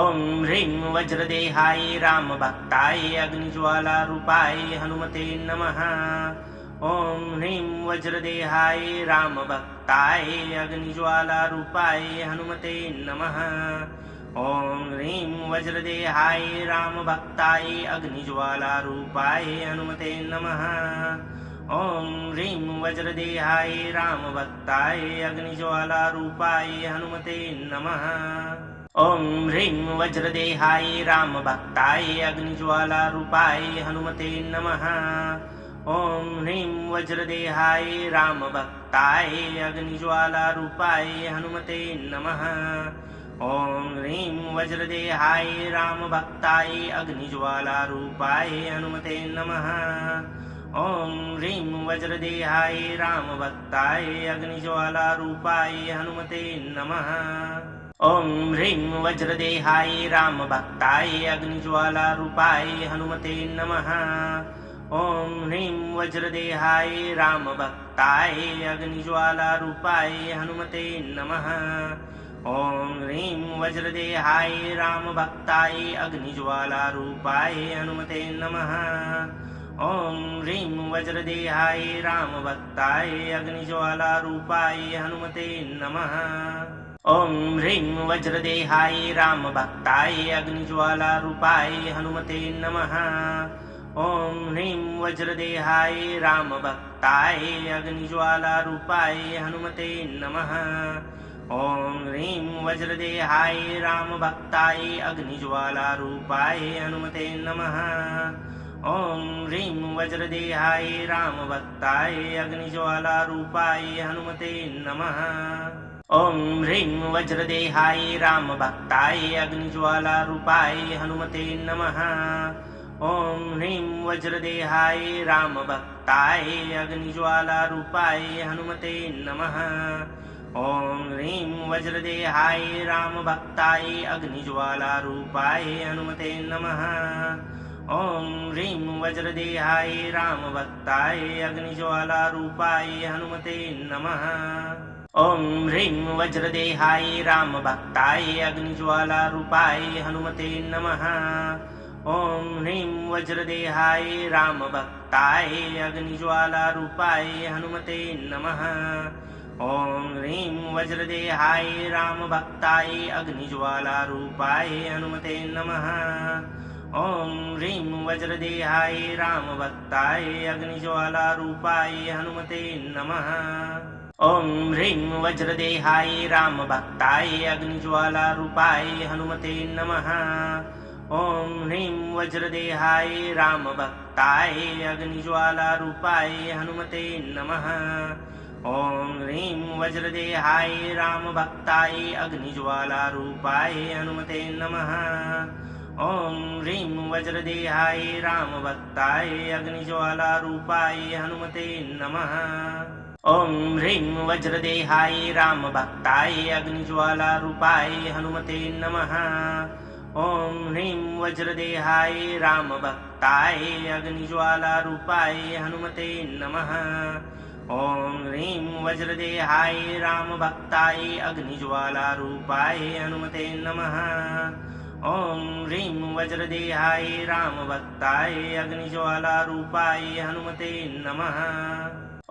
ॐ ह्रीं वज्रदेहाय रामभक्ताय अग्निज्वालारूपाय हनुमते नमः। ॐ ह्रीं वज्रदेहाय रामभक्ताय अग्निज्वालारूपाय हनुमते नमः। ॐ ह्रीं वज्रदेहाय रामभक्ताय अग्निज्वालारूपाय हनुमते नमः। ॐ ह्रीं वज्रदेहाय रामभक्ताय अग्निज्वालारूपाय हनुमते नमः। ॐ ह्रीं वज्रदेहाय रामभक्ताय अग्निज्वालारूपाय हनुमते नमः। ॐ ह्रीं वज्रदेहाय रामभक्ताय अग्निज्वालारूपाय हनुमते नमः। ॐ ह्रीं वज्रदेहाय रामभक्ताय अग्निज्वालारूपाय हनुमते नमः। ॐ ह्रीं वज्रदेहाय रामभक्ताय अग्निज्वालारूपाय हनुमते नमः। ॐ ह्रीं वज्रदेहाय रामभक्ताय अग्निज्वालारूपाय हनुमते नमः। ॐ ह्रीं वज्रदेहाय रामभक्ताय अग्निज्वालारूपाय हनुमते नमः। ॐ ह्रीं वज्रदेहाय रामभक्ताय अग्निज्वालारूपाय हनुमते नमः। ॐ ह्रीं वज्रदेहाय रामभक्ताय अग्निज्वालारूपाय हनुमते नमः। ॐ ह्रीं वज्रदेहाय रामभक्ताय अग्निज्वालारूपाय हनुमते नमः। ॐ ह्रीं वज्रदेहाय रामभक्ताय अग्निज्वालारूपाय हनुमते नमः। ॐ ह्रीं वज्रदेहाय रामभक्ताय अग्निज्वालारूपाय हनुमते नमः। ॐ ह्रीं वज्रदेहाय रामभक्ताय अग्निज्वालारूपाय हनुमते नमः। ॐ ह्रीं वज्रदेहाय रामभक्ताय अग्निज्वालारूपाय हनुमते नमः। ॐ ह्रीं वज्रदेहाय रामभक्ताय अग्निज्वालारूपाय हनुमते नमः। ॐ ह्रीं वज्रदेहाय रामभक्ताय अग्निज्वालारूपाय हनुमते नमः। ॐ ह्रीं वज्रदेहाय रामभक्ताय अग्निज्वालारूपाय हनुमते नमः। ॐ ह्रीं वज्रदेहाय रामभक्ताय अग्निज्वालारूपाय हनुमते नमः। ॐ ह्रीं वज्रदेहाय रामभक्ताय अग्निज्वालारूपाय हनुमते नमः। ॐ ह्रीं वज्रदेहाय रामभक्ताय अग्निज्वालारूपाय हनुमते नमः। ॐ ह्रीं वज्रदेहाय रामभक्ताय अग्निज्वालारूपाय हनुमते नमः। ॐ ह्रीं वज्रदेहाय रामभक्ताय अग्निज्वालारूपाय हनुमते नमः। ॐ ह्रीं वज्रदेहाय रामभक्ताय अग्निज्वालारूपाय हनुमते नमः। ॐ ह्रीं वज्रदेहाय रामभक्ताय अग्निज्वालारूपाय हनुमते नमः। ॐ ह्रीं वज्रदेहाय रामभक्ताय अग्निज्वालारूपाय हनुमते नमः। ॐ ह्रीं वज्रदेहाय रामभक्ताय अग्निज्वालारूपाय हनुमते नमः। ॐ ह्रीं वज्रदेहाय रामभक्ताय अग्निज्वालारूपाय हनुमते नमः। ॐ ह्रीं वज्रदेहाय रामभक्ताय अग्निज्वालारूपाय हनुमते नमः। ॐ ह्रीं वज्रदेहाय रामभक्ताय अग्निज्वालारूपाय हनुमते नमः।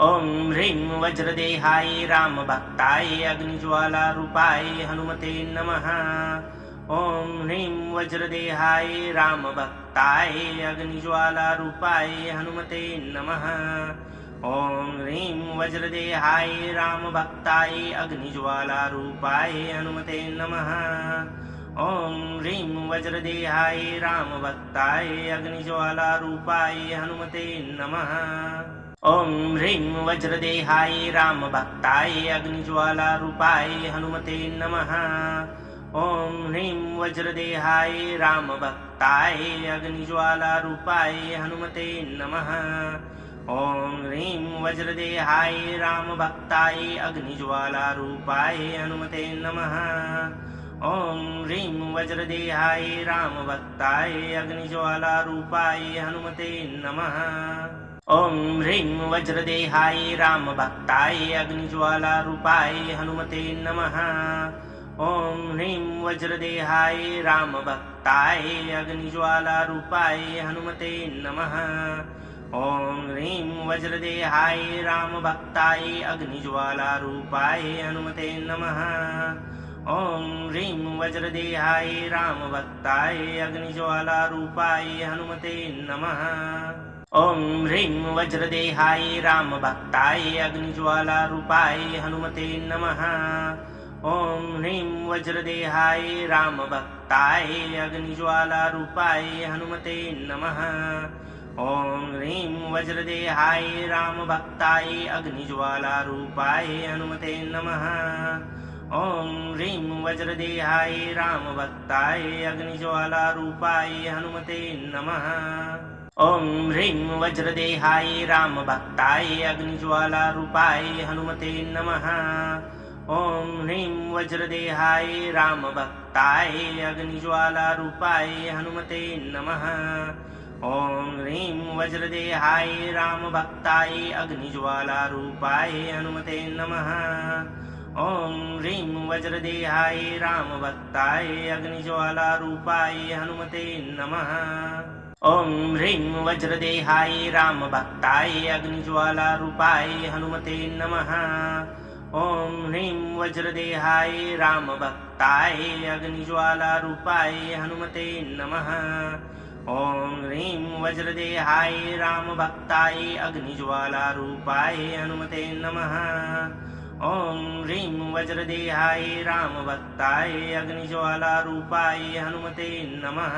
ॐ ह्रीं वज्रदेहाय रामभक्ताय अग्निज्वालारूपाय हनुमते नमः। ॐ ह्रीं वज्रदेहाय रामभक्ताय अग्निज्वालारूपाय हनुमते नमः। ॐ ह्रीं वज्रदेहाय रामभक्ताय अग्निज्वालारूपाय हनुमते नमः। ॐ ह्रीं वज्रदेहाय रामभक्ताय अग्निज्वालारूपाय हनुमते नमः। ॐ ह्रीं वज्रदेहाय रामभक्ताय अग्निज्वालारूपाय हनुमते नमः। ॐ ह्रीं वज्रदेहाय रामभक्ताय अग्निज्वालारूपाय हनुमते नमः। ॐ ह्रीं वज्रदेहाय रामभक्ताय अग्निज्वालारूपाय हनुमते नमः। ॐ ह्रीं वज्रदेहाय रामभक्ताय अग्निज्वालारूपाय हनुमते नमः। ॐ ह्रीं वज्रदेहाय रामभक्ताय अग्निज्वालारूपाय हनुमते नमः। ॐ ह्रीं वज्रदेहाय रामभक्ताय अग्निज्वालारूपाय हनुमते नमः। ॐ ह्रीं वज्रदेहाय रामभक्ताय अग्निज्वालारूपाय हनुमते नमः। ॐ ह्रीं वज्रदेहाय रामभक्ताय अग्निज्वालारूपाय हनुमते नमः। ॐ ह्रीं वज्रदेहाय रामभक्ताय अग्निज्वालारूपाय हनुमते नमः। ॐ ह्रीं वज्रदेहाय रामभक्ताय अग्निज्वालारूपाय हनुमते नमः। ॐ ह्रीं वज्रदेहाय रामभक्ताय अग्निज्वालारूपाय हनुमते नमः। ॐ ह्रीं वज्रदेहाय रामभक्ताय अग्निज्वालारूपाय हनुमते नमः। ॐ ह्रीं वज्रदेहाय रामभक्ताय अग्निज्वालारूपाय हनुमते नमः। ॐ ह्रीं वज्रदेहाय रामभक्ताय अग्निज्वालारूपाय हनुमते नमः। ॐ ह्रीं वज्रदेहाय रामभक्ताय अग्निज्वालारूपाय हनुमते नमः। ॐ ह्रीं वज्रदेहाय रामभक्ताय अग्निज्वालारूपाय हनुमते नमः। ॐ ह्रीं वज्रदेहाय रामभक्ताय अग्निज्वालारूपाय हनुमते नमः। ॐ ह्रीं वज्रदेहाय रामभक्ताय अग्निज्वालारूपाय हनुमते नमः। ॐ ह्रीं वज्रदेहाय रामभक्ताय अग्निज्वालारूपाय हनुमते नमः। ॐ ह्रीं वज्रदेहाय रामभक्ताय अग्निज्वालारूपाय हनुमते नमः।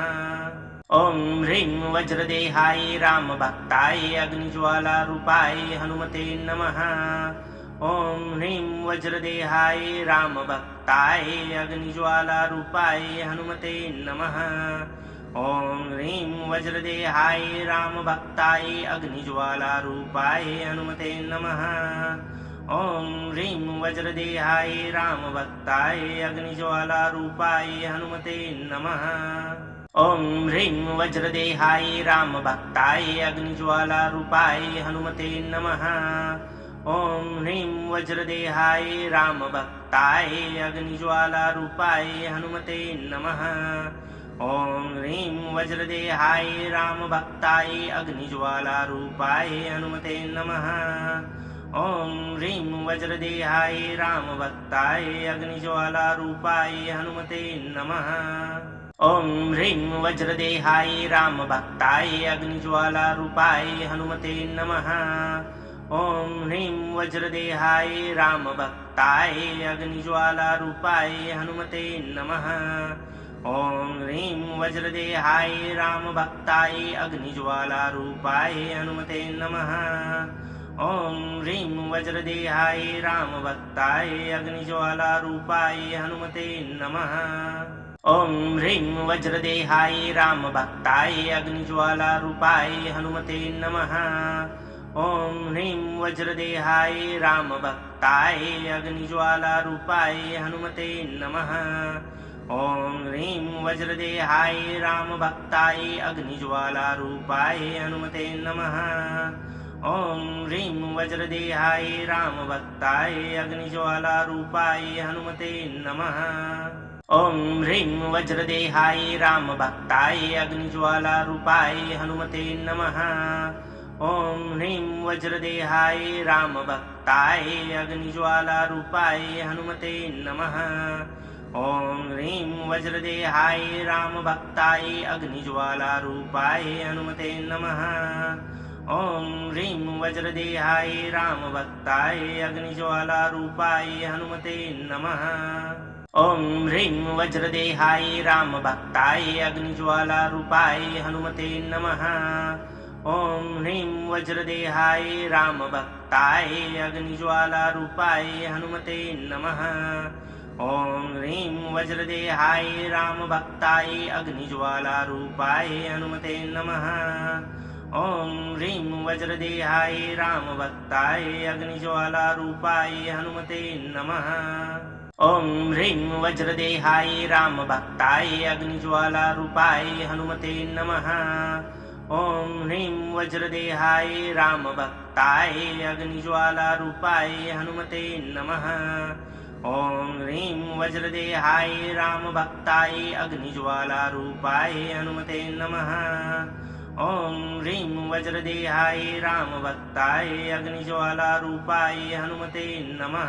ॐ ह्रीं वज्रदेहाय रामभक्ताय अग्निज्वालारूपाय हनुमते नमः। ॐ ह्रीं वज्रदेहाय रामभक्ताय अग्निज्वालारूपाय हनुमते नमः। ॐ ह्रीं वज्रदेहाय रामभक्ताय अग्निज्वालारूपाय हनुमते नमः। ॐ ह्रीं वज्रदेहाय रामभक्ताय अग्निज्वालारूपाय हनुमते नमः। ॐ ह्रीं वज्रदेहाय रामभक्ताय अग्निज्वालारूपाय हनुमते नमः। ॐ ह्रीं वज्रदेहाय रामभक्ताय अग्निज्वालारूपाय हनुमते नमः। ॐ ह्रीं वज्रदेहाय रामभक्ताय अग्निज्वालारूपाय हनुमते नमः। ॐ ह्रीं वज्रदेहाय रामभक्ताय अग्निज्वालारूपाय हनुमते नमः। ॐ ह्रीं वज्रदेहाय रामभक्ताय अग्निज्वालारूपाय हनुमते नमः। ॐ ह्रीं वज्रदेहाय रामभक्ताय अग्निज्वालारूपाय हनुमते नमः। ॐ ह्रीं वज्रदेहाय रामभक्ताय अग्निज्वालारूपाय हनुमते नमः। ॐ ह्रीं वज्रदेहाय रामभक्ताय अग्निज्वालारूपाय हनुमते नमः। ॐ ह्रीं वज्रदेहाय रामभक्ताय अग्निज्वालारूपाय हनुमते नमः। ॐ ह्रीं वज्रदेहाय रामभक्ताय अग्निज्वालारूपाय हनुमते नमः। ॐ ह्रीं वज्रदेहाय रामभक्ताय अग्निज्वालारूपाय हनुमते नमः। ॐ ह्रीं वज्रदेहाय रामभक्ताय अग्निज्वालारूपाय हनुमते नमः। ॐ ह्रीं वज्रदेहाय रामभक्ताय अग्निज्वालारूपाय हनुमते नमः। ॐ ह्रीं वज्रदेहाय रामभक्ताय अग्निज्वालारूपाय हनुमते नमः। ॐ ह्रीं वज्रदेहाय रामभक्ताय अग्निज्वालारूपाय हनुमते नमः। ॐ ह्रीं वज्रदेहाय रामभक्ताय अग्निज्वालारूपाय हनुमते नमः। ॐ ह्रीं वज्रदेहाय रामभक्ताय अग्निज्वालारूपाय हनुमते नमः। ॐ ह्रीं वज्रदेहाय रामभक्ताय अग्निज्वालारूपाय हनुमते नमः। ॐ ह्रीं वज्रदेहाय रामभक्ताय अग्निज्वालारूपाय हनुमते नमः। ॐ ह्रीं वज्रदेहाय रामभक्ताय अग्निज्वालारूपाय हनुमते नमः। ॐ ह्रीं वज्रदेहाय रामभक्ताय अग्निज्वालारूपाय हनुमते नमः। ॐ ह्रीं वज्रदेहाय रामभक्ताय अग्निज्वालारूपाय हनुमते नमः। ॐ ह्रीं वज्रदेहाय रामभक्ताय अग्निज्वालारूपाय हनुमते नमः। ॐ ह्रीं वज्रदेहाय रामभक्ताय अग्निज्वालारूपाय हनुमते नमः।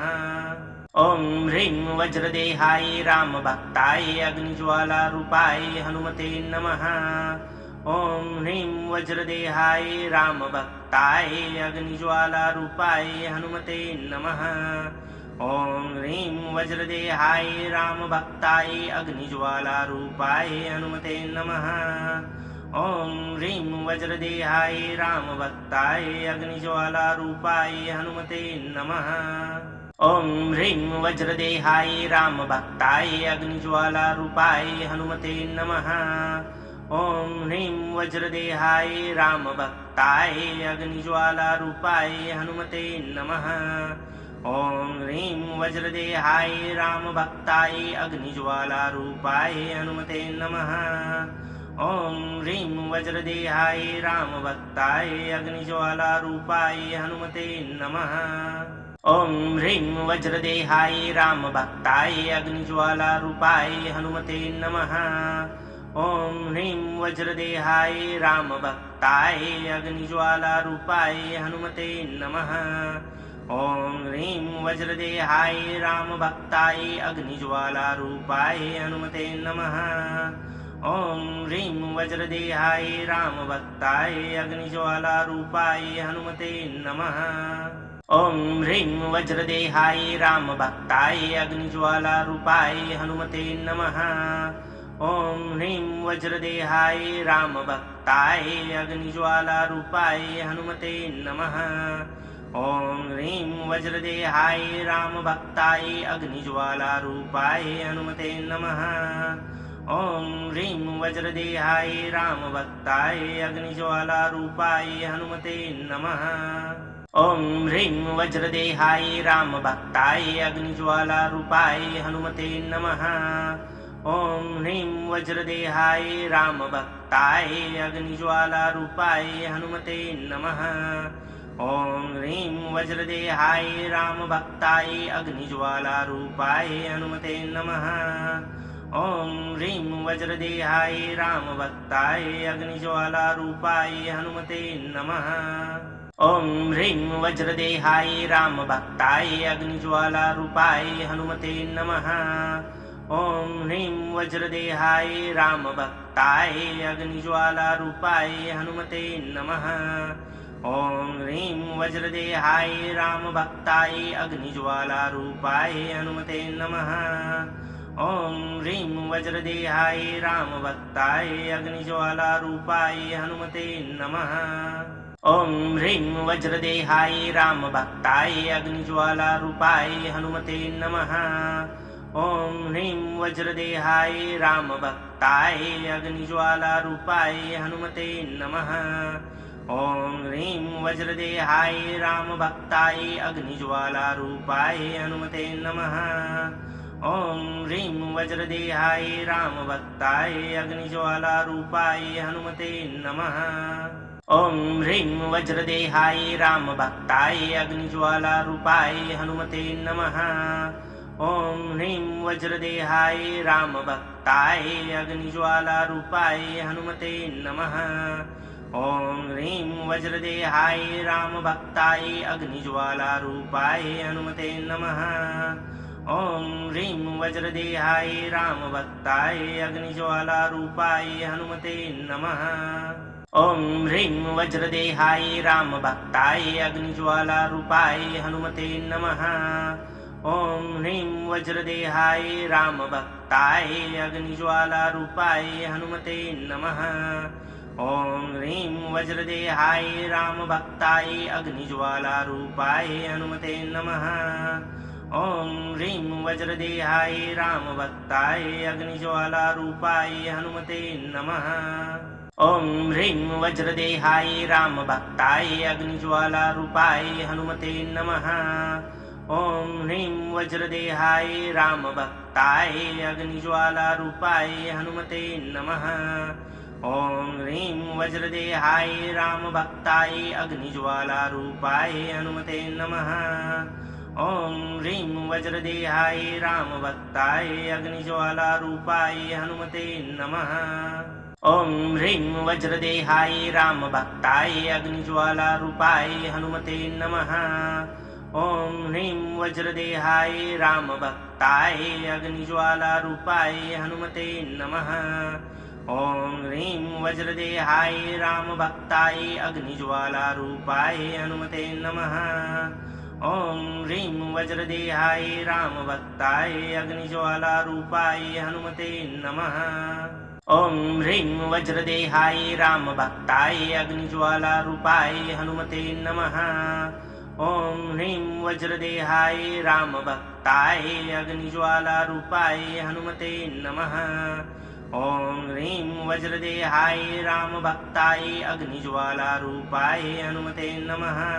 ॐ ह्रीं वज्रदेहाय रामभक्ताय अग्निज्वालारूपाय हनुमते नमः। ॐ ह्रीं वज्रदेहाय रामभक्ताय अग्निज्वालारूपाय हनुमते नमः। ॐ ह्रीं वज्रदेहाय रामभक्ताय अग्निज्वालारूपाय हनुमते नमः। ॐ ह्रीं वज्रदेहाय रामभक्ताय अग्निज्वालारूपाय हनुमते नमः। ॐ ह्रीं वज्रदेहाय रामभक्ताय अग्निज्वालारूपाय हनुमते नमः। ॐ ह्रीं वज्रदेहाय रामभक्ताय अग्निज्वालारूपाय हनुमते नमः। ॐ ह्रीं वज्रदेहाय रामभक्ताय अग्निज्वालारूपाय हनुमते नमः। ॐ ह्रीं वज्रदेहाय रामभक्ताय अग्निज्वालारूपाय हनुमते नमः। ॐ ह्रीं वज्रदेहाय रामभक्ताय अग्निज्वालारूपाय हनुमते नमः। ॐ ह्रीं वज्रदेहाय रामभक्ताय अग्निज्वालारूपाय हनुमते नमः। ॐ ह्रीं वज्रदेहाय रामभक्ताय अग्निज्वालारूपाय हनुमते नमः। ॐ ह्रीं वज्रदेहाय रामभक्ताय अग्निज्वालारूपाय हनुमते नमः। ॐ ह्रीं वज्रदेहाय रामभक्ताय अग्निज्वालारूपाय हनुमते नमः। ॐ ह्रीं वज्रदेहाय रामभक्ताय अग्निज्वालारूपाय हनुमते नमः। ॐ ह्रीं वज्रदेहाय रामभक्ताय अग्निज्वालारूपाय हनुमते नमः। ॐ ह्रीं वज्रदेहाय रामभक्ताय अग्निज्वालारूपाय हनुमते नमः। ॐ ह्रीं वज्रदेहाय रामभक्ताय अग्निज्वालारूपाय हनुमते नमः। ॐ ह्रीं वज्रदेहाय रामभक्ताय अग्निज्वालारूपाय हनुमते नमः। ॐ ह्रीं वज्रदेहाय रामभक्ताय अग्निज्वालारूपाय हनुमते नमः। ॐ ह्रीं वज्रदेहाय रामभक्ताय अग्निज्वालारूपाय हनुमते नमः। ॐ ह्रीं वज्रदेहाय रामभक्ताय अग्निज्वालारूपाय हनुमते नमः। ॐ ह्रीं वज्रदेहाय रामभक्ताय अग्निज्वालारूपाय हनुमते नमः। ॐ ह्रीं वज्रदेहाय रामभक्ताय अग्निज्वालारूपाय हनुमते नमः। ॐ ह्रीं वज्रदेहाय रामभक्ताय अग्निज्वालारूपाय हनुमते नमः। ॐ ह्रीं वज्रदेहाय रामभक्ताय अग्निज्वालारूपाय हनुमते नमः। ॐ ह्रीं वज्रदेहाय रामभक्ताय अग्निज्वालारूपाय हनुमते नमः। ॐ ह्रीं वज्रदेहाय रामभक्ताय अग्निज्वालारूपाय हनुमते नमः। ॐ ह्रीं वज्रदेहाय रामभक्ताय अग्निज्वालारूपाय हनुमते नमः। ॐ ह्रीं वज्रदेहाय रामभक्ताय अग्निज्वालारूपाय हनुमते नमः। ॐ ह्रीं वज्रदेहाय रामभक्ताय अग्निज्वालारूपाय हनुमते नमः। ॐ ह्रीं वज्रदेहाय रामभक्ताय अग्निज्वालारूपाय हनुमते नमः। ॐ ह्रीं वज्रदेहाय रामभक्ताय अग्निज्वालारूपाय हनुमते नमः। ॐ ह्रीं वज्रदेहाय रामभक्ताय अग्निज्वालारूपाय हनुमते नमः। ॐ ह्रीं वज्रदेहाय रामभक्ताय अग्निज्वालारूपाय हनुमते नमः। ॐ ह्रीं वज्रदेहाय रामभक्ताय अग्निज्वालारूपाय हनुमते नमः। ॐ ह्रीं वज्रदेहाय रामभक्ताय अग्निज्वालारूपाय हनुमते नमः। ॐ ह्रीं वज्रदेहाय रामभक्ताय अग्निज्वालारूपाय हनुमते नमः। ॐ ह्रीं वज्रदेहाय रामभक्ताय अग्निज्वालारूपाय हनुमते नमः। ॐ ह्रीं वज्रदेहाय रामभक्ताय अग्निज्वालारूपाय हनुमते नमः। ॐ ह्रीं वज्रदेहाय रामभक्ताय अग्निज्वालारूपाय हनुमते नमः। ॐ ह्रीं वज्रदेहाय रामभक्ताय अग्निज्वालारूपाय हनुमते नमः। ॐ ह्रीं वज्रदेहाय रामभक्ताय अग्निज्वालारूपाय हनुमते नमः। ॐ ह्रीं वज्रदेहाय रामभक्ताय अग्निज्वालारूपाय हनुमते नमः। ॐ ह्रीं वज्रदेहाय रामभक्ताय अग्निज्वालारूपाय हनुमते नमः। ॐ ह्रीं वज्रदेहाय रामभक्ताय अग्निज्वालारूपाय हनुमते नमः। ॐ ह्रीं वज्रदेहाय रामभक्ताय अग्निज्वालारूपाय हनुमते नमः। ॐ ह्रीं वज्रदेहाय रामभक्ताय अग्निज्वालारूपाय हनुमते नमः।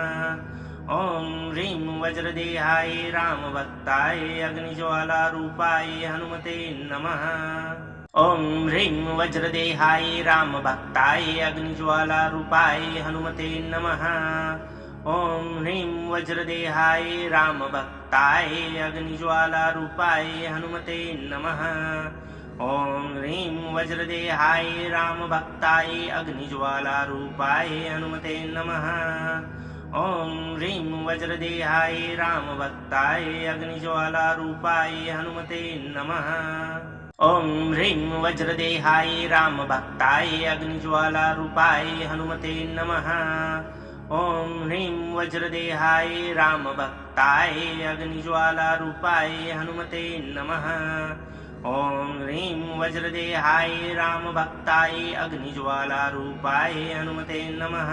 ॐ ह्रीं वज्रदेहाय रामभक्ताय अग्निज्वालारूपाय हनुमते नमः। ॐ ह्रीं वज्रदेहाय रामभक्ताय अग्निज्वालारूपाय हनुमते नमः। ॐ ह्रीं वज्रदेहाय रामभक्ताय अग्निज्वालारूपाय हनुमते नमः। ॐ ह्रीं वज्रदेहाय रामभक्ताय अग्निज्वालारूपाय हनुमते नमः। ॐ ह्रीं वज्रदेहाय रामभक्ताय अग्निज्वालारूपाय हनुमते नमः। ॐ ह्रीं वज्रदेहाय रामभक्ताय अग्निज्वालारूपाय हनुमते नमः। ॐ ह्रीं वज्रदेहाय रामभक्ताय अग्निज्वालारूपाय हनुमते नमः। ॐ ह्रीं वज्रदेहाय रामभक्ताय अग्निज्वालारूपाय हनुमते नमः।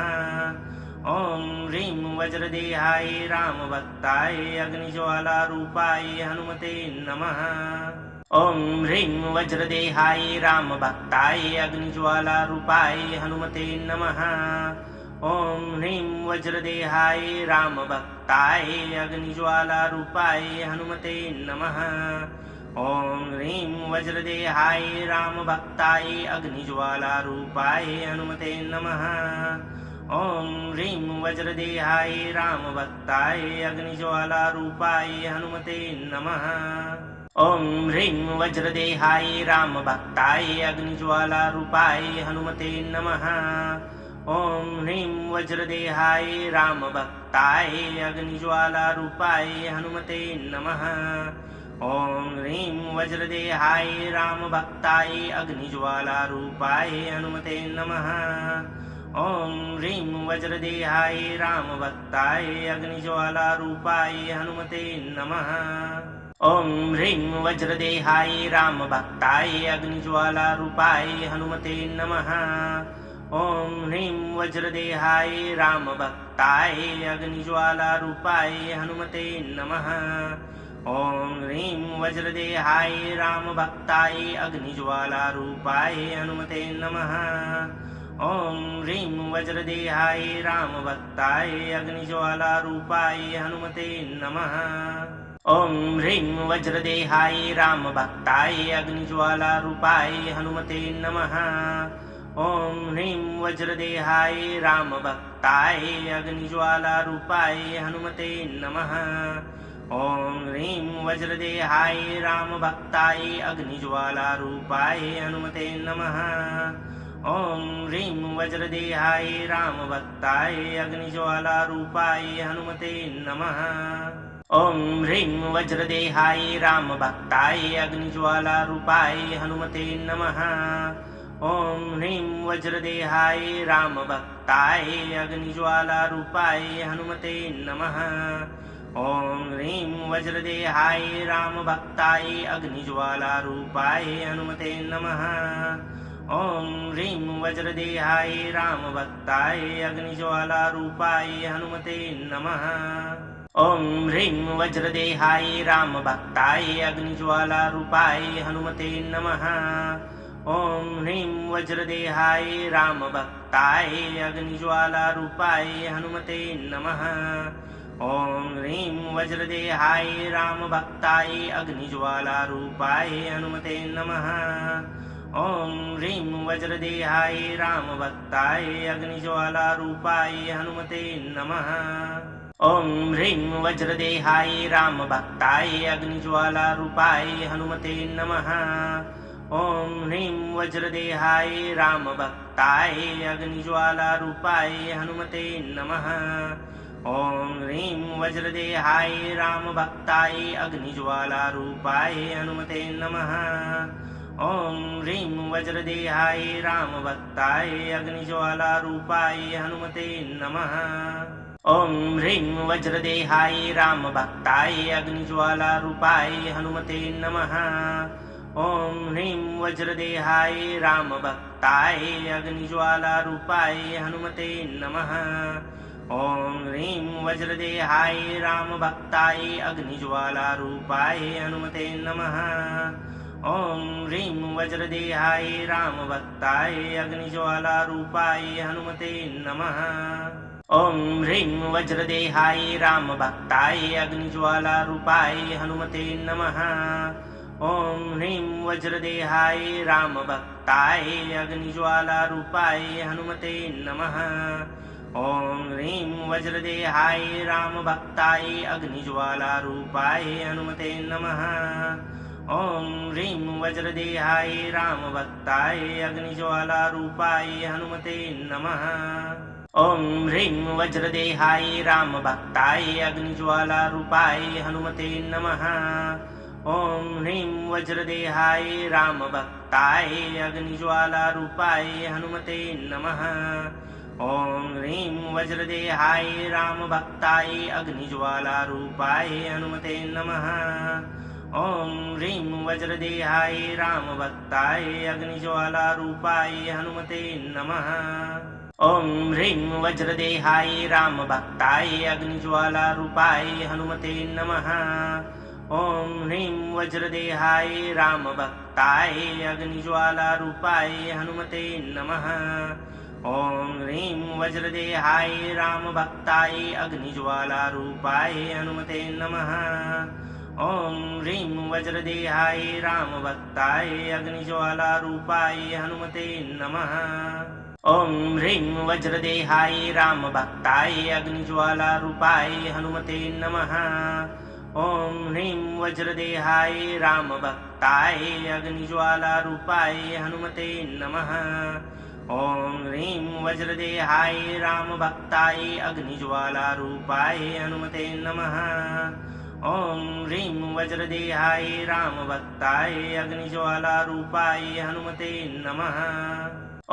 ॐ ह्रीं वज्रदेहाय रामभक्ताय अग्निज्वालारूपाय हनुमते नमः। ॐ ह्रीं वज्रदेहाय रामभक्ताय अग्निज्वालारूपाय हनुमते नमः। ॐ ह्रीं वज्रदेहाय रामभक्ताय अग्निज्वालारूपाय हनुमते नमः। ॐ ह्रीं वज्रदेहाय रामभक्ताय अग्निज्वालारूपाय हनुमते नमः। ॐ ह्रीं वज्रदेहाय रामभक्ताय अग्निज्वालारूपाय हनुमते नमः। ॐ ह्रीं वज्रदेहाय रामभक्ताय अग्निज्वालारूपाय हनुमते नमः। ॐ ह्रीं वज्रदेहाय रामभक्ताय अग्निज्वालारूपाय हनुमते नमः। ॐ ह्रीं वज्रदेहाय रामभक्ताय अग्निज्वालारूपाय हनुमते नमः। ॐ ह्रीं वज्रदेहाय रामभक्ताय अग्निज्वालारूपाय हनुमते नमः। ॐ ह्रीं वज्रदेहाय रामभक्ताय अग्निज्वालारूपाय हनुमते नमः। ॐ ह्रीं वज्रदेहाय रामभक्ताय अग्निज्वालारूपाय हनुमते नमः। ॐ ह्रीं वज्रदेहाय रामभक्ताय अग्निज्वालारूपाय हनुमते नमः। ॐ ह्रीं वज्रदेहाय रामभक्ताय अग्निज्वालारूपाय हनुमते नमः। ॐ ह्रीं वज्रदेहाय रामभक्ताय अग्निज्वालारूपाय हनुमते नमः। ॐ ह्रीं वज्रदेहाय रामभक्ताय अग्निज्वालारूपाय हनुमते नमः। ॐ ह्रीं वज्रदेहाय रामभक्ताय अग्निज्वालारूपाय हनुमते नमः। ॐ ह्रीं वज्रदेहाय रामभक्ताय अग्निज्वालारूपाय हनुमते नमः। ॐ ह्रीं वज्रदेहाय रामभक्ताय अग्निज्वालारूपाय हनुमते नमः। ॐ ह्रीं वज्रदेहाय रामभक्ताय अग्निज्वालारूपाय हनुमते नमः। ॐ ह्रीं वज्रदेहाय रामभक्ताय अग्निज्वालारूपाय हनुमते नमः। ॐ ह्रीं वज्रदेहाय रामभक्ताय अग्निज्वालारूपाय हनुमते नमः। ॐ ह्रीं वज्रदेहाय रामभक्ताय अग्निज्वालारूपाय हनुमते नमः। ॐ ह्रीं वज्रदेहाय रामभक्ताय अग्निज्वालारूपाय हनुमते नमः। ॐ ह्रीं वज्रदेहाय रामभक्ताय अग्निज्वालारूपाय हनुमते नमः। ॐ ह्रीं वज्रदेहाय रामभक्ताय अग्निज्वालारूपाय हनुमते नमः। ॐ ह्रीं वज्रदेहाय रामभक्ताय अग्निज्वालारूपाय हनुमते नमः। ॐ ह्रीं वज्रदेहाय रामभक्ताय अग्निज्वालारूपाय हनुमते नमः। ॐ ह्रीं वज्रदेहाय रामभक्ताय अग्निज्वालारूपाय हनुमते नमः। ॐ ह्रीं वज्रदेहाय रामभक्ताय अग्निज्वालारूपाय हनुमते नमः। ॐ ह्रीं वज्रदेहाय रामभक्ताय अग्निज्वालारूपाय हनुमते नमः। ॐ ह्रीं वज्रदेहाय रामभक्ताय अग्निज्वालारूपाय हनुमते नमः। ॐ ह्रीं वज्रदेहाय रामभक्ताय अग्निज्वालारूपाय हनुमते नमः। ॐ ह्रीं वज्रदेहाय रामभक्ताय अग्निज्वालारूपाय हनुमते नमः। ॐ ह्रीं वज्रदेहाय रामभक्ताय अग्निज्वालारूपाय हनुमते नमः। ॐ ह्रीं वज्रदेहाय रामभक्ताय अग्निज्वालारूपाय हनुमते नमः। ॐ ह्रीं वज्रदेहाय रामभक्ताय अग्निज्वालारूपाय हनुमते नमः। ॐ ह्रीं वज्रदेहाय रामभक्ताय अग्निज्वालारूपाय हनुमते नमः। ॐ ह्रीं वज्रदेहाय रामभक्ताय अग्निज्वालारूपाय हनुमते नमः। ॐ ह्रीं वज्रदेहाय रामभक्ताय अग्निज्वालारूपाय हनुमते नमः। ॐ ह्रीं वज्रदेहाय रामभक्ताय अग्निज्वालारूपाय हनुमते नमः। ॐ ह्रीं वज्रदेहाय रामभक्ताय अग्निज्वालारूपाय हनुमते नमः। ॐ ह्रीं वज्रदेहाय रामभक्ताय अग्निज्वालारूपाय हनुमते नमः। ॐ ह्रीं वज्रदेहाय रामभक्ताय अग्निज्वालारूपाय हनुमते नमः। ॐ ह्रीं वज्रदेहाय रामभक्ताय अग्निज्वालारूपाय हनुमते नमः। ॐ ह्रीं वज्रदेहाय रामभक्ताय अग्निज्वालारूपाय हनुमते नमः। ॐ ह्रीं वज्रदेहाय रामभक्ताय अग्निज्वालारूपाय हनुमते नमः। ॐ ह्रीं वज्रदेहाय रामभक्ताय अग्निज्वालारूपाय हनुमते नमः। ॐ ह्रीं वज्रदेहाय रामभक्ताय अग्निज्वालारूपाय हनुमते नमः। ॐ ह्रीं वज्रदेहाय रामभक्ताय अग्निज्वालारूपाय हनुमते नमः।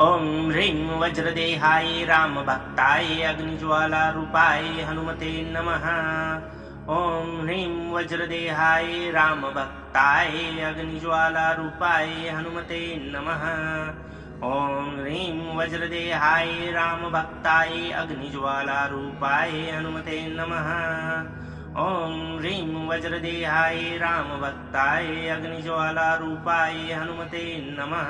ॐ ह्रीं वज्रदेहाय रामभक्ताय अग्निज्वालारूपाय हनुमते नमः। ॐ ह्रीं वज्रदेहाय रामभक्ताय अग्निज्वालारूपाय हनुमते नमः। ॐ ह्रीं वज्रदेहाय रामभक्ताय अग्निज्वालारूपाय हनुमते नमः। ॐ ह्रीं वज्रदेहाय रामभक्ताय अग्निज्वालारूपाय हनुमते नमः।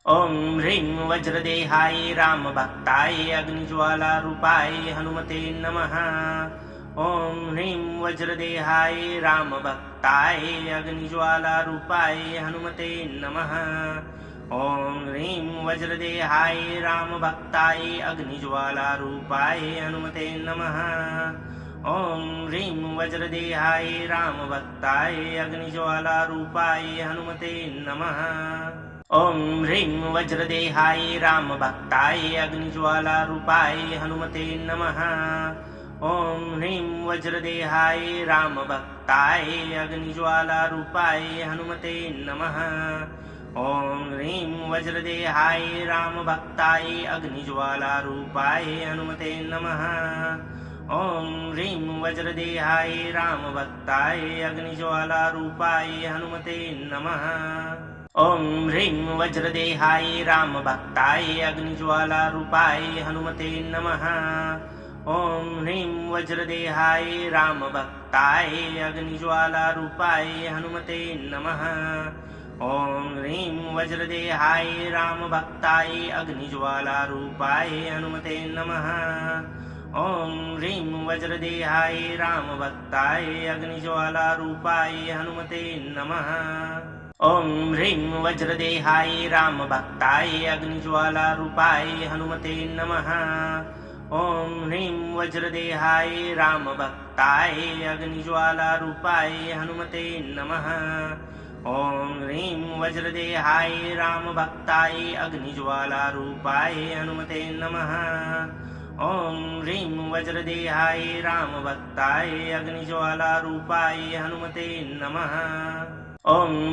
ॐ ह्रीं वज्रदेहाय रामभक्ताय अग्निज्वालारूपाय हनुमते नमः। ॐ ह्रीं वज्रदेहाय रामभक्ताय अग्निज्वालारूपाय हनुमते नमः। ॐ ह्रीं वज्रदेहाय रामभक्ताय अग्निज्वालारूपाय हनुमते नमः। ॐ ह्रीं वज्रदेहाय रामभक्ताय अग्निज्वालारूपाय हनुमते नमः। ॐ ह्रीं वज्रदेहाय रामभक्ताय अग्निज्वालारूपाय हनुमते नमः। ॐ ह्रीं वज्रदेहाय रामभक्ताय अग्निज्वालारूपाय हनुमते नमः। ॐ ह्रीं वज्रदेहाय रामभक्ताय अग्निज्वालारूपाय हनुमते नमः। ॐ ह्रीं वज्रदेहाय रामभक्ताय अग्निज्वालारूपाय हनुमते नमः। ॐ ह्रीं वज्रदेहाय रामभक्ताय अग्निज्वालारूपाय हनुमते नमः। ॐ ह्रीं वज्रदेहाय रामभक्ताय अग्निज्वालारूपाय हनुमते नमः। ॐ ह्रीं वज्रदेहाय रामभक्ताय अग्निज्वालारूपाय हनुमते नमः। ॐ ह्रीं वज्रदेहाय रामभक्ताय अग्निज्वालारूपाय हनुमते नमः। ॐ ह्रीं वज्रदेहाय रामभक्ताय अग्निज्वालारूपाय हनुमते नमः। ॐ ह्रीं वज्रदेहाय रामभक्ताय अग्निज्वालारूपाय हनुमते नमः। ॐ ह्रीं वज्रदेहाय रामभक्ताय अग्निज्वालारूपाय हनुमते नमः। ॐ ह्रीं वज्रदेहाय रामभक्ताय अग्निज्वालारूपाय हनुमते नमः। ॐ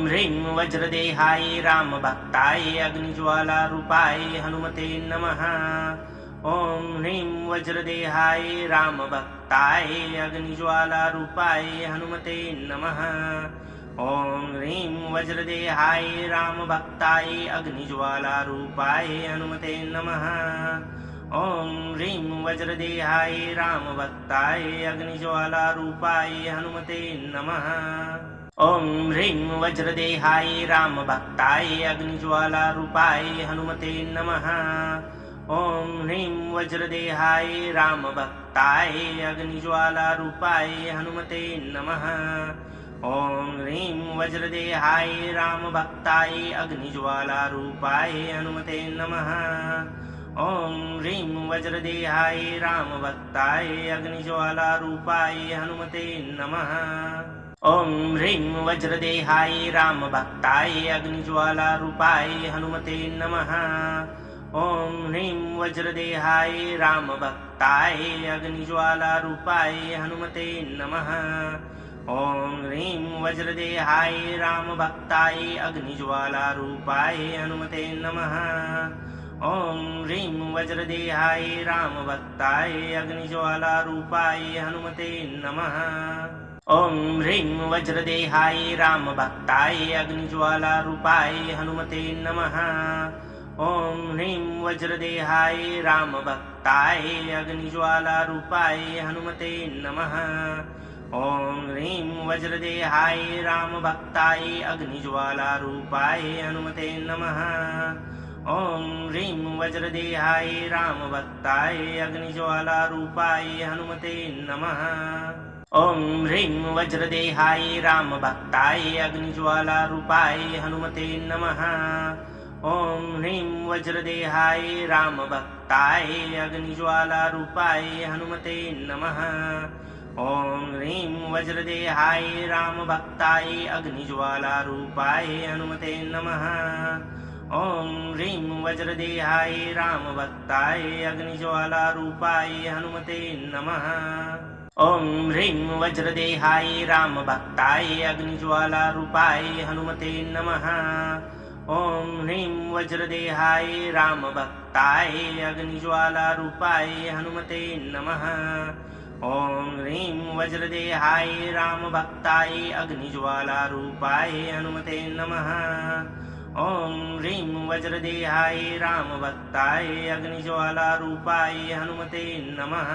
ह्रीं वज्रदेहाय रामभक्ताय अग्निज्वालारूपाय हनुमते नमः। ॐ ह्रीं वज्रदेहाय रामभक्ताय अग्निज्वालारूपाय हनुमते नमः। ॐ ह्रीं वज्रदेहाय रामभक्ताय अग्निज्वालारूपाय हनुमते नमः। ॐ ह्रीं वज्रदेहाय रामभक्ताय अग्निज्वालारूपाय हनुमते नमः। ॐ ह्रीं वज्रदेहाय रामभक्ताय अग्निज्वालारूपाय हनुमते नमः। ॐ ह्रीं वज्रदेहाय रामभक्ताय अग्निज्वालारूपाय हनुमते नमः। ॐ ह्रीं वज्रदेहाय रामभक्ताय अग्निज्वालारूपाय हनुमते नमः। ॐ ह्रीं वज्रदेहाय रामभक्ताय अग्निज्वालारूपाय हनुमते नमः। ॐ ह्रीं वज्रदेहाय रामभक्ताय अग्निज्वालारूपाय हनुमते नमः। ॐ ह्रीं वज्रदेहाय रामभक्ताय अग्निज्वालारूपाय हनुमते नमः। ॐ ह्रीं वज्रदेहाय रामभक्ताय अग्निज्वालारूपाय हनुमते नमः। ॐ ह्रीं वज्रदेहाय रामभक्ताय अग्निज्वालारूपाय हनुमते नमः। ॐ ह्रीं वज्रदेहाय रामभक्ताय अग्निज्वालारूपाय हनुमते नमः। ॐ ह्रीं वज्रदेहाय रामभक्ताय अग्निज्वालारूपाय हनुमते नमः। ॐ ह्रीं वज्रदेहाय रामभक्ताय अग्निज्वालारूपाय हनुमते नमः। ॐ ह्रीं वज्रदेहाय रामभक्ताय अग्निज्वालारूपाय हनुमते नमः। ॐ ह्रीं वज्रदेहाय रामभक्ताय अग्निज्वालारूपाय हनुमते नमः। ॐ ह्रीं वज्रदेहाय रामभक्ताय अग्निज्वालारूपाय हनुमते नमः। ॐ ह्रीं वज्रदेहाय रामभक्ताय अग्निज्वालारूपाय हनुमते नमः। ॐ ह्रीं वज्रदेहाय रामभक्ताय अग्निज्वालारूपाय हनुमते नमः। ॐ ह्रीं वज्रदेहाय रामभक्ताय अग्निज्वालारूपाय हनुमते नमः। ॐ ह्रीं वज्रदेहाय रामभक्ताय अग्निज्वालारूपाय हनुमते नमः। ॐ ह्रीं वज्रदेहाय रामभक्ताय अग्निज्वालारूपाय हनुमते नमः। ॐ ह्रीं वज्रदेहाय रामभक्ताय अग्निज्वालारूपाय हनुमते नमः।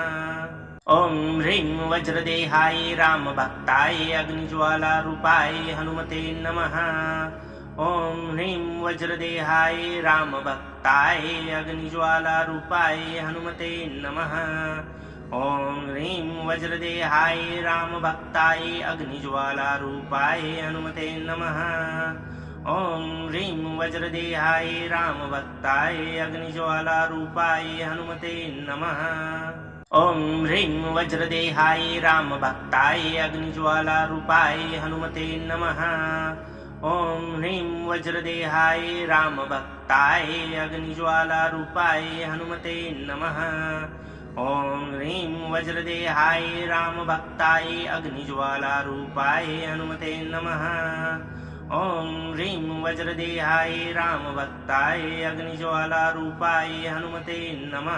ॐ ह्रीं वज्रदेहाय रामभक्ताय अग्निज्वालारूपाय हनुमते नमः। ॐ ह्रीं वज्रदेहाय रामभक्ताय अग्निज्वालारूपाय हनुमते नमः। ॐ ह्रीं वज्रदेहाय रामभक्ताय अग्निज्वालारूपाय हनुमते नमः। ॐ ह्रीं वज्रदेहाय रामभक्ताय अग्निज्वालारूपाय हनुमते नमः। ॐ ह्रीं वज्रदेहाय रामभक्ताय अग्निज्वालारूपाय हनुमते नमः। ॐ ह्रीं वज्रदेहाय रामभक्ताय अग्निज्वालारूपाय हनुमते नमः। ॐ ह्रीं वज्रदेहाय रामभक्ताय अग्निज्वालारूपाय हनुमते नमः। ॐ ह्रीं वज्रदेहाय रामभक्ताय अग्निज्वालारूपाय हनुमते नमः।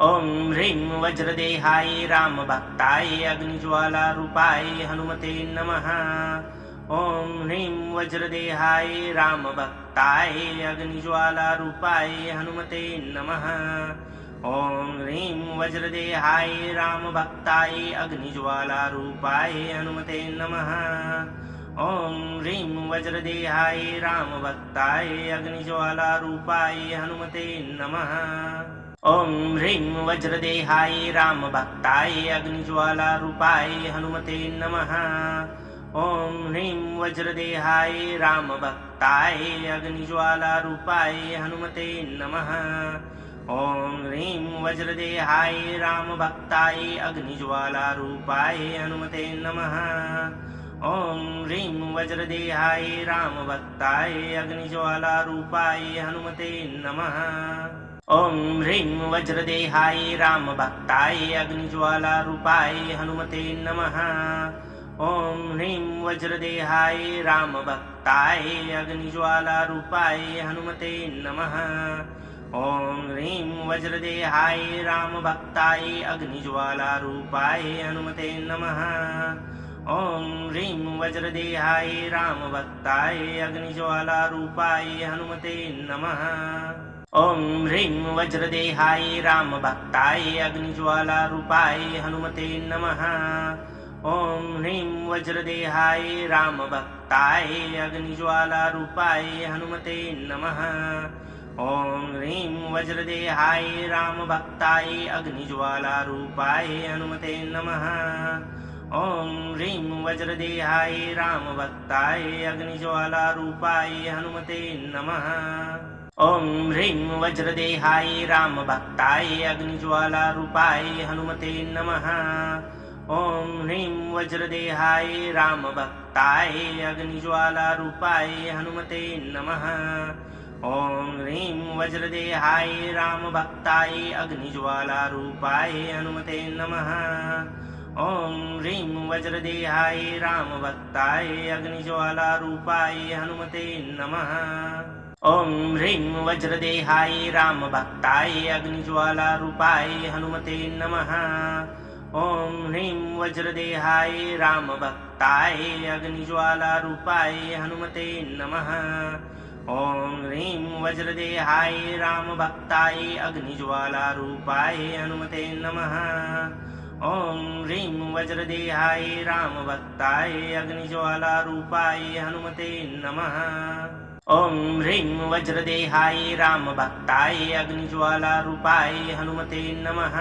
ॐ ह्रीं वज्रदेहाय रामभक्ताय अग्निज्वालारूपाय हनुमते नमः। ॐ ह्रीं वज्रदेहाय रामभक्ताय अग्निज्वालारूपाय हनुमते नमः। ॐ ह्रीं वज्रदेहाय रामभक्ताय अग्निज्वालारूपाय हनुमते नमः। ॐ ह्रीं वज्रदेहाय रामभक्ताय अग्निज्वालारूपाय हनुमते नमः। ॐ ह्रीं वज्रदेहाय रामभक्ताय अग्निज्वालारूपाय हनुमते नमः। ॐ ह्रीं वज्रदेहाय रामभक्ताय अग्निज्वालारूपाय हनुमते नमः। ॐ ह्रीं वज्रदेहाय रामभक्ताय अग्निज्वालारूपाय हनुमते नमः। ॐ ह्रीं वज्रदेहाय रामभक्ताय अग्निज्वालारूपाय हनुमते नमः। ॐ ह्रीं वज्रदेहाय रामभक्ताय अग्निज्वालारूपाय हनुमते नमः। ॐ ह्रीं वज्रदेहाय रामभक्ताय अग्निज्वालारूपाय हनुमते नमः। ॐ ह्रीं वज्रदेहाय रामभक्ताय अग्निज्वालारूपाय हनुमते नमः। ॐ ह्रीं वज्रदेहाय रामभक्ताय अग्निज्वालारूपाय हनुमते नमः। ॐ ह्रीं वज्रदेहाय रामभक्ताय अग्निज्वालारूपाय हनुमते नमः। ॐ ह्रीं वज्रदेहाय रामभक्ताय अग्निज्वालारूपाय हनुमते नमः। ॐ ह्रीं वज्रदेहाय रामभक्ताय अग्निज्वालारूपाय हनुमते नमः। ॐ ह्रीं वज्रदेहाय रामभक्ताय अग्निज्वालारूपाय हनुमते नमः। ॐ ह्रीं वज्रदेहाय रामभक्ताय अग्निज्वालारूपाय हनुमते नमः। ॐ ह्रीं वज्रदेहाय रामभक्ताय अग्निज्वालारूपाय हनुमते नमः। ॐ ह्रीं वज्रदेहाय रामभक्ताय अग्निज्वालारूपाय हनुमते नमः। ॐ ह्रीं वज्रदेहाय रामभक्ताय अग्निज्वालारूपाय हनुमते नमः। ॐ ह्रीं वज्रदेहाय रामभक्ताय अग्निज्वालारूपाय हनुमते नमः। ॐ ह्रीं वज्रदेहाय रामभक्ताय अग्निज्वालारूपाय हनुमते नमः। ॐ ह्रीं वज्रदेहाय रामभक्ताय अग्निज्वालारूपाय हनुमते नमः। ॐ ह्रीं वज्रदेहाय रामभक्ताय अग्निज्वालारूपाय हनुमते नमः। ॐ ह्रीं वज्रदेहाय रामभक्ताय अग्निज्वालारूपाय हनुमते नमः।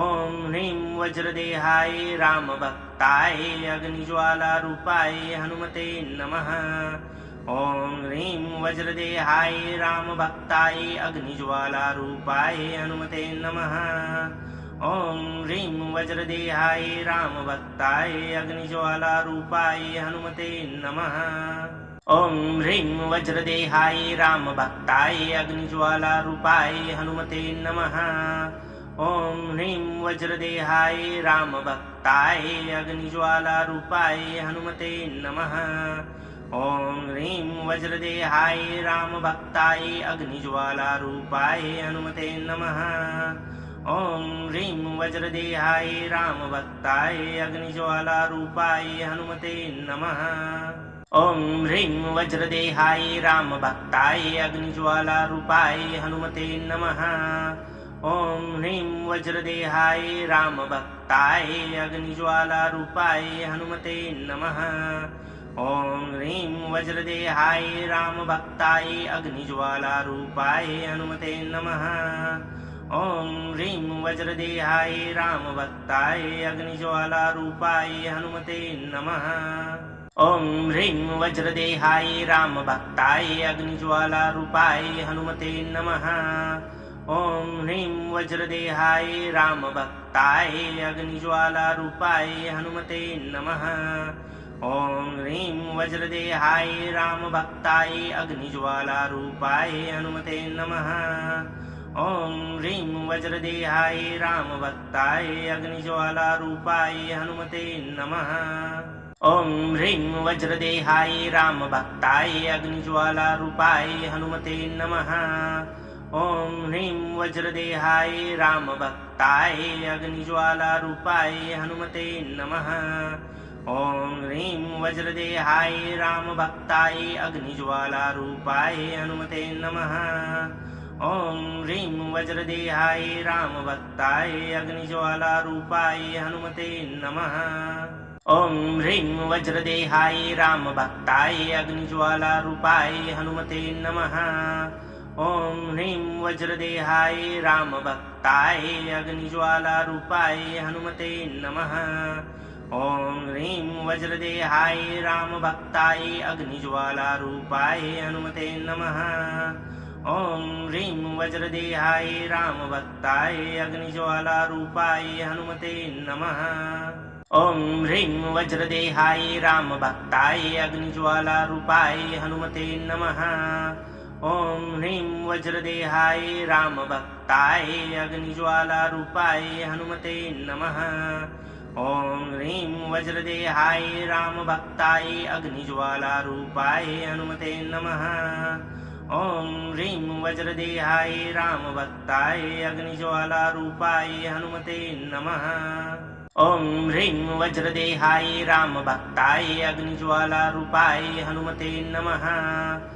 ॐ ह्रीं वज्रदेहाय रामभक्ताय अग्निज्वालारूपाय हनुमते नमः। ॐ ह्रीं वज्रदेहाय रामभक्ताय अग्निज्वालारूपाय हनुमते नमः। ॐ ह्रीं वज्रदेहाय रामभक्ताय अग्निज्वालारूपाय हनुमते नमः। ॐ ह्रीं वज्रदेहाय रामभक्ताय अग्निज्वालारूपाय हनुमते नमः। ॐ ह्रीं वज्रदेहाय रामभक्ताय अग्निज्वालारूपाय हनुमते नमः। ॐ ह्रीं वज्रदेहाय रामभक्ताय अग्निज्वालारूपाय हनुमते नमः। ॐ ह्रीं वज्रदेहाय रामभक्ताय अग्निज्वालारूपाय हनुमते नमः। ॐ ह्रीं वज्रदेहाय रामभक्ताय अग्निज्वालारूपाय हनुमते नमः। ॐ ह्रीं वज्रदेहाय रामभक्ताय अग्निज्वालारूपाय हनुमते नमः। ॐ ह्रीं वज्रदेहाय रामभक्ताय अग्निज्वालारूपाय हनुमते नमः। ॐ ह्रीं वज्रदेहाय रामभक्ताय अग्निज्वालारूपाय हनुमते नमः। ॐ ह्रीं वज्रदेहाय रामभक्ताय अग्निज्वालारूपाय हनुमते नमः। ॐ ह्रीं वज्रदेहाय रामभक्ताय अग्निज्वालारूपाय हनुमते नमः। ॐ ह्रीं वज्रदेहाय रामभक्ताय अग्निज्वालारूपाय हनुमते नमः। ॐ ह्रीं वज्रदेहाय रामभक्ताय अग्निज्वालारूपाय हनुमते नमः। ॐ ह्रीं वज्रदेहाय रामभक्ताय अग्निज्वालारूपाय हनुमते नमः। ॐ ह्रीं वज्रदेहाय रामभक्ताय अग्निज्वालारूपाय हनुमते नमः। ॐ ह्रीं वज्रदेहाय रामभक्ताय अग्निज्वालारूपाय हनुमते नमः। ॐ ह्रीं वज्रदेहाय रामभक्ताय अग्निज्वालारूपाय हनुमते नमः। ॐ ह्रीं वज्रदेहाय रामभक्ताय अग्निज्वालारूपाय हनुमते नमः। ॐ ह्रीं वज्रदेहाय रामभक्ताय अग्निज्वालारूपाय हनुमते नमः। ॐ ह्रीं वज्रदेहाय रामभक्ताय अग्निज्वालारूपाय हनुमते नमः। ॐ ह्रीं वज्रदेहाय रामभक्ताय अग्निज्वालारूपाय हनुमते नमः। ॐ ह्रीं वज्रदेहाय रामभक्ताय अग्निज्वालारूपाय हनुमते नमः। ॐ ह्रीं वज्रदेहाय रामभक्ताय अग्निज्वालारूपाय हनुमते नमः। ॐ ह्रीं वज्रदेहाय रामभक्ताय अग्निज्वालारूपाय हनुमते नमः। ॐ ह्रीं वज्रदेहाय रामभक्ताय अग्निज्वालारूपाय हनुमते नमः। ॐ ह्रीं वज्रदेहाय रामभक्ताय अग्निज्वालारूपाय हनुमते नमः।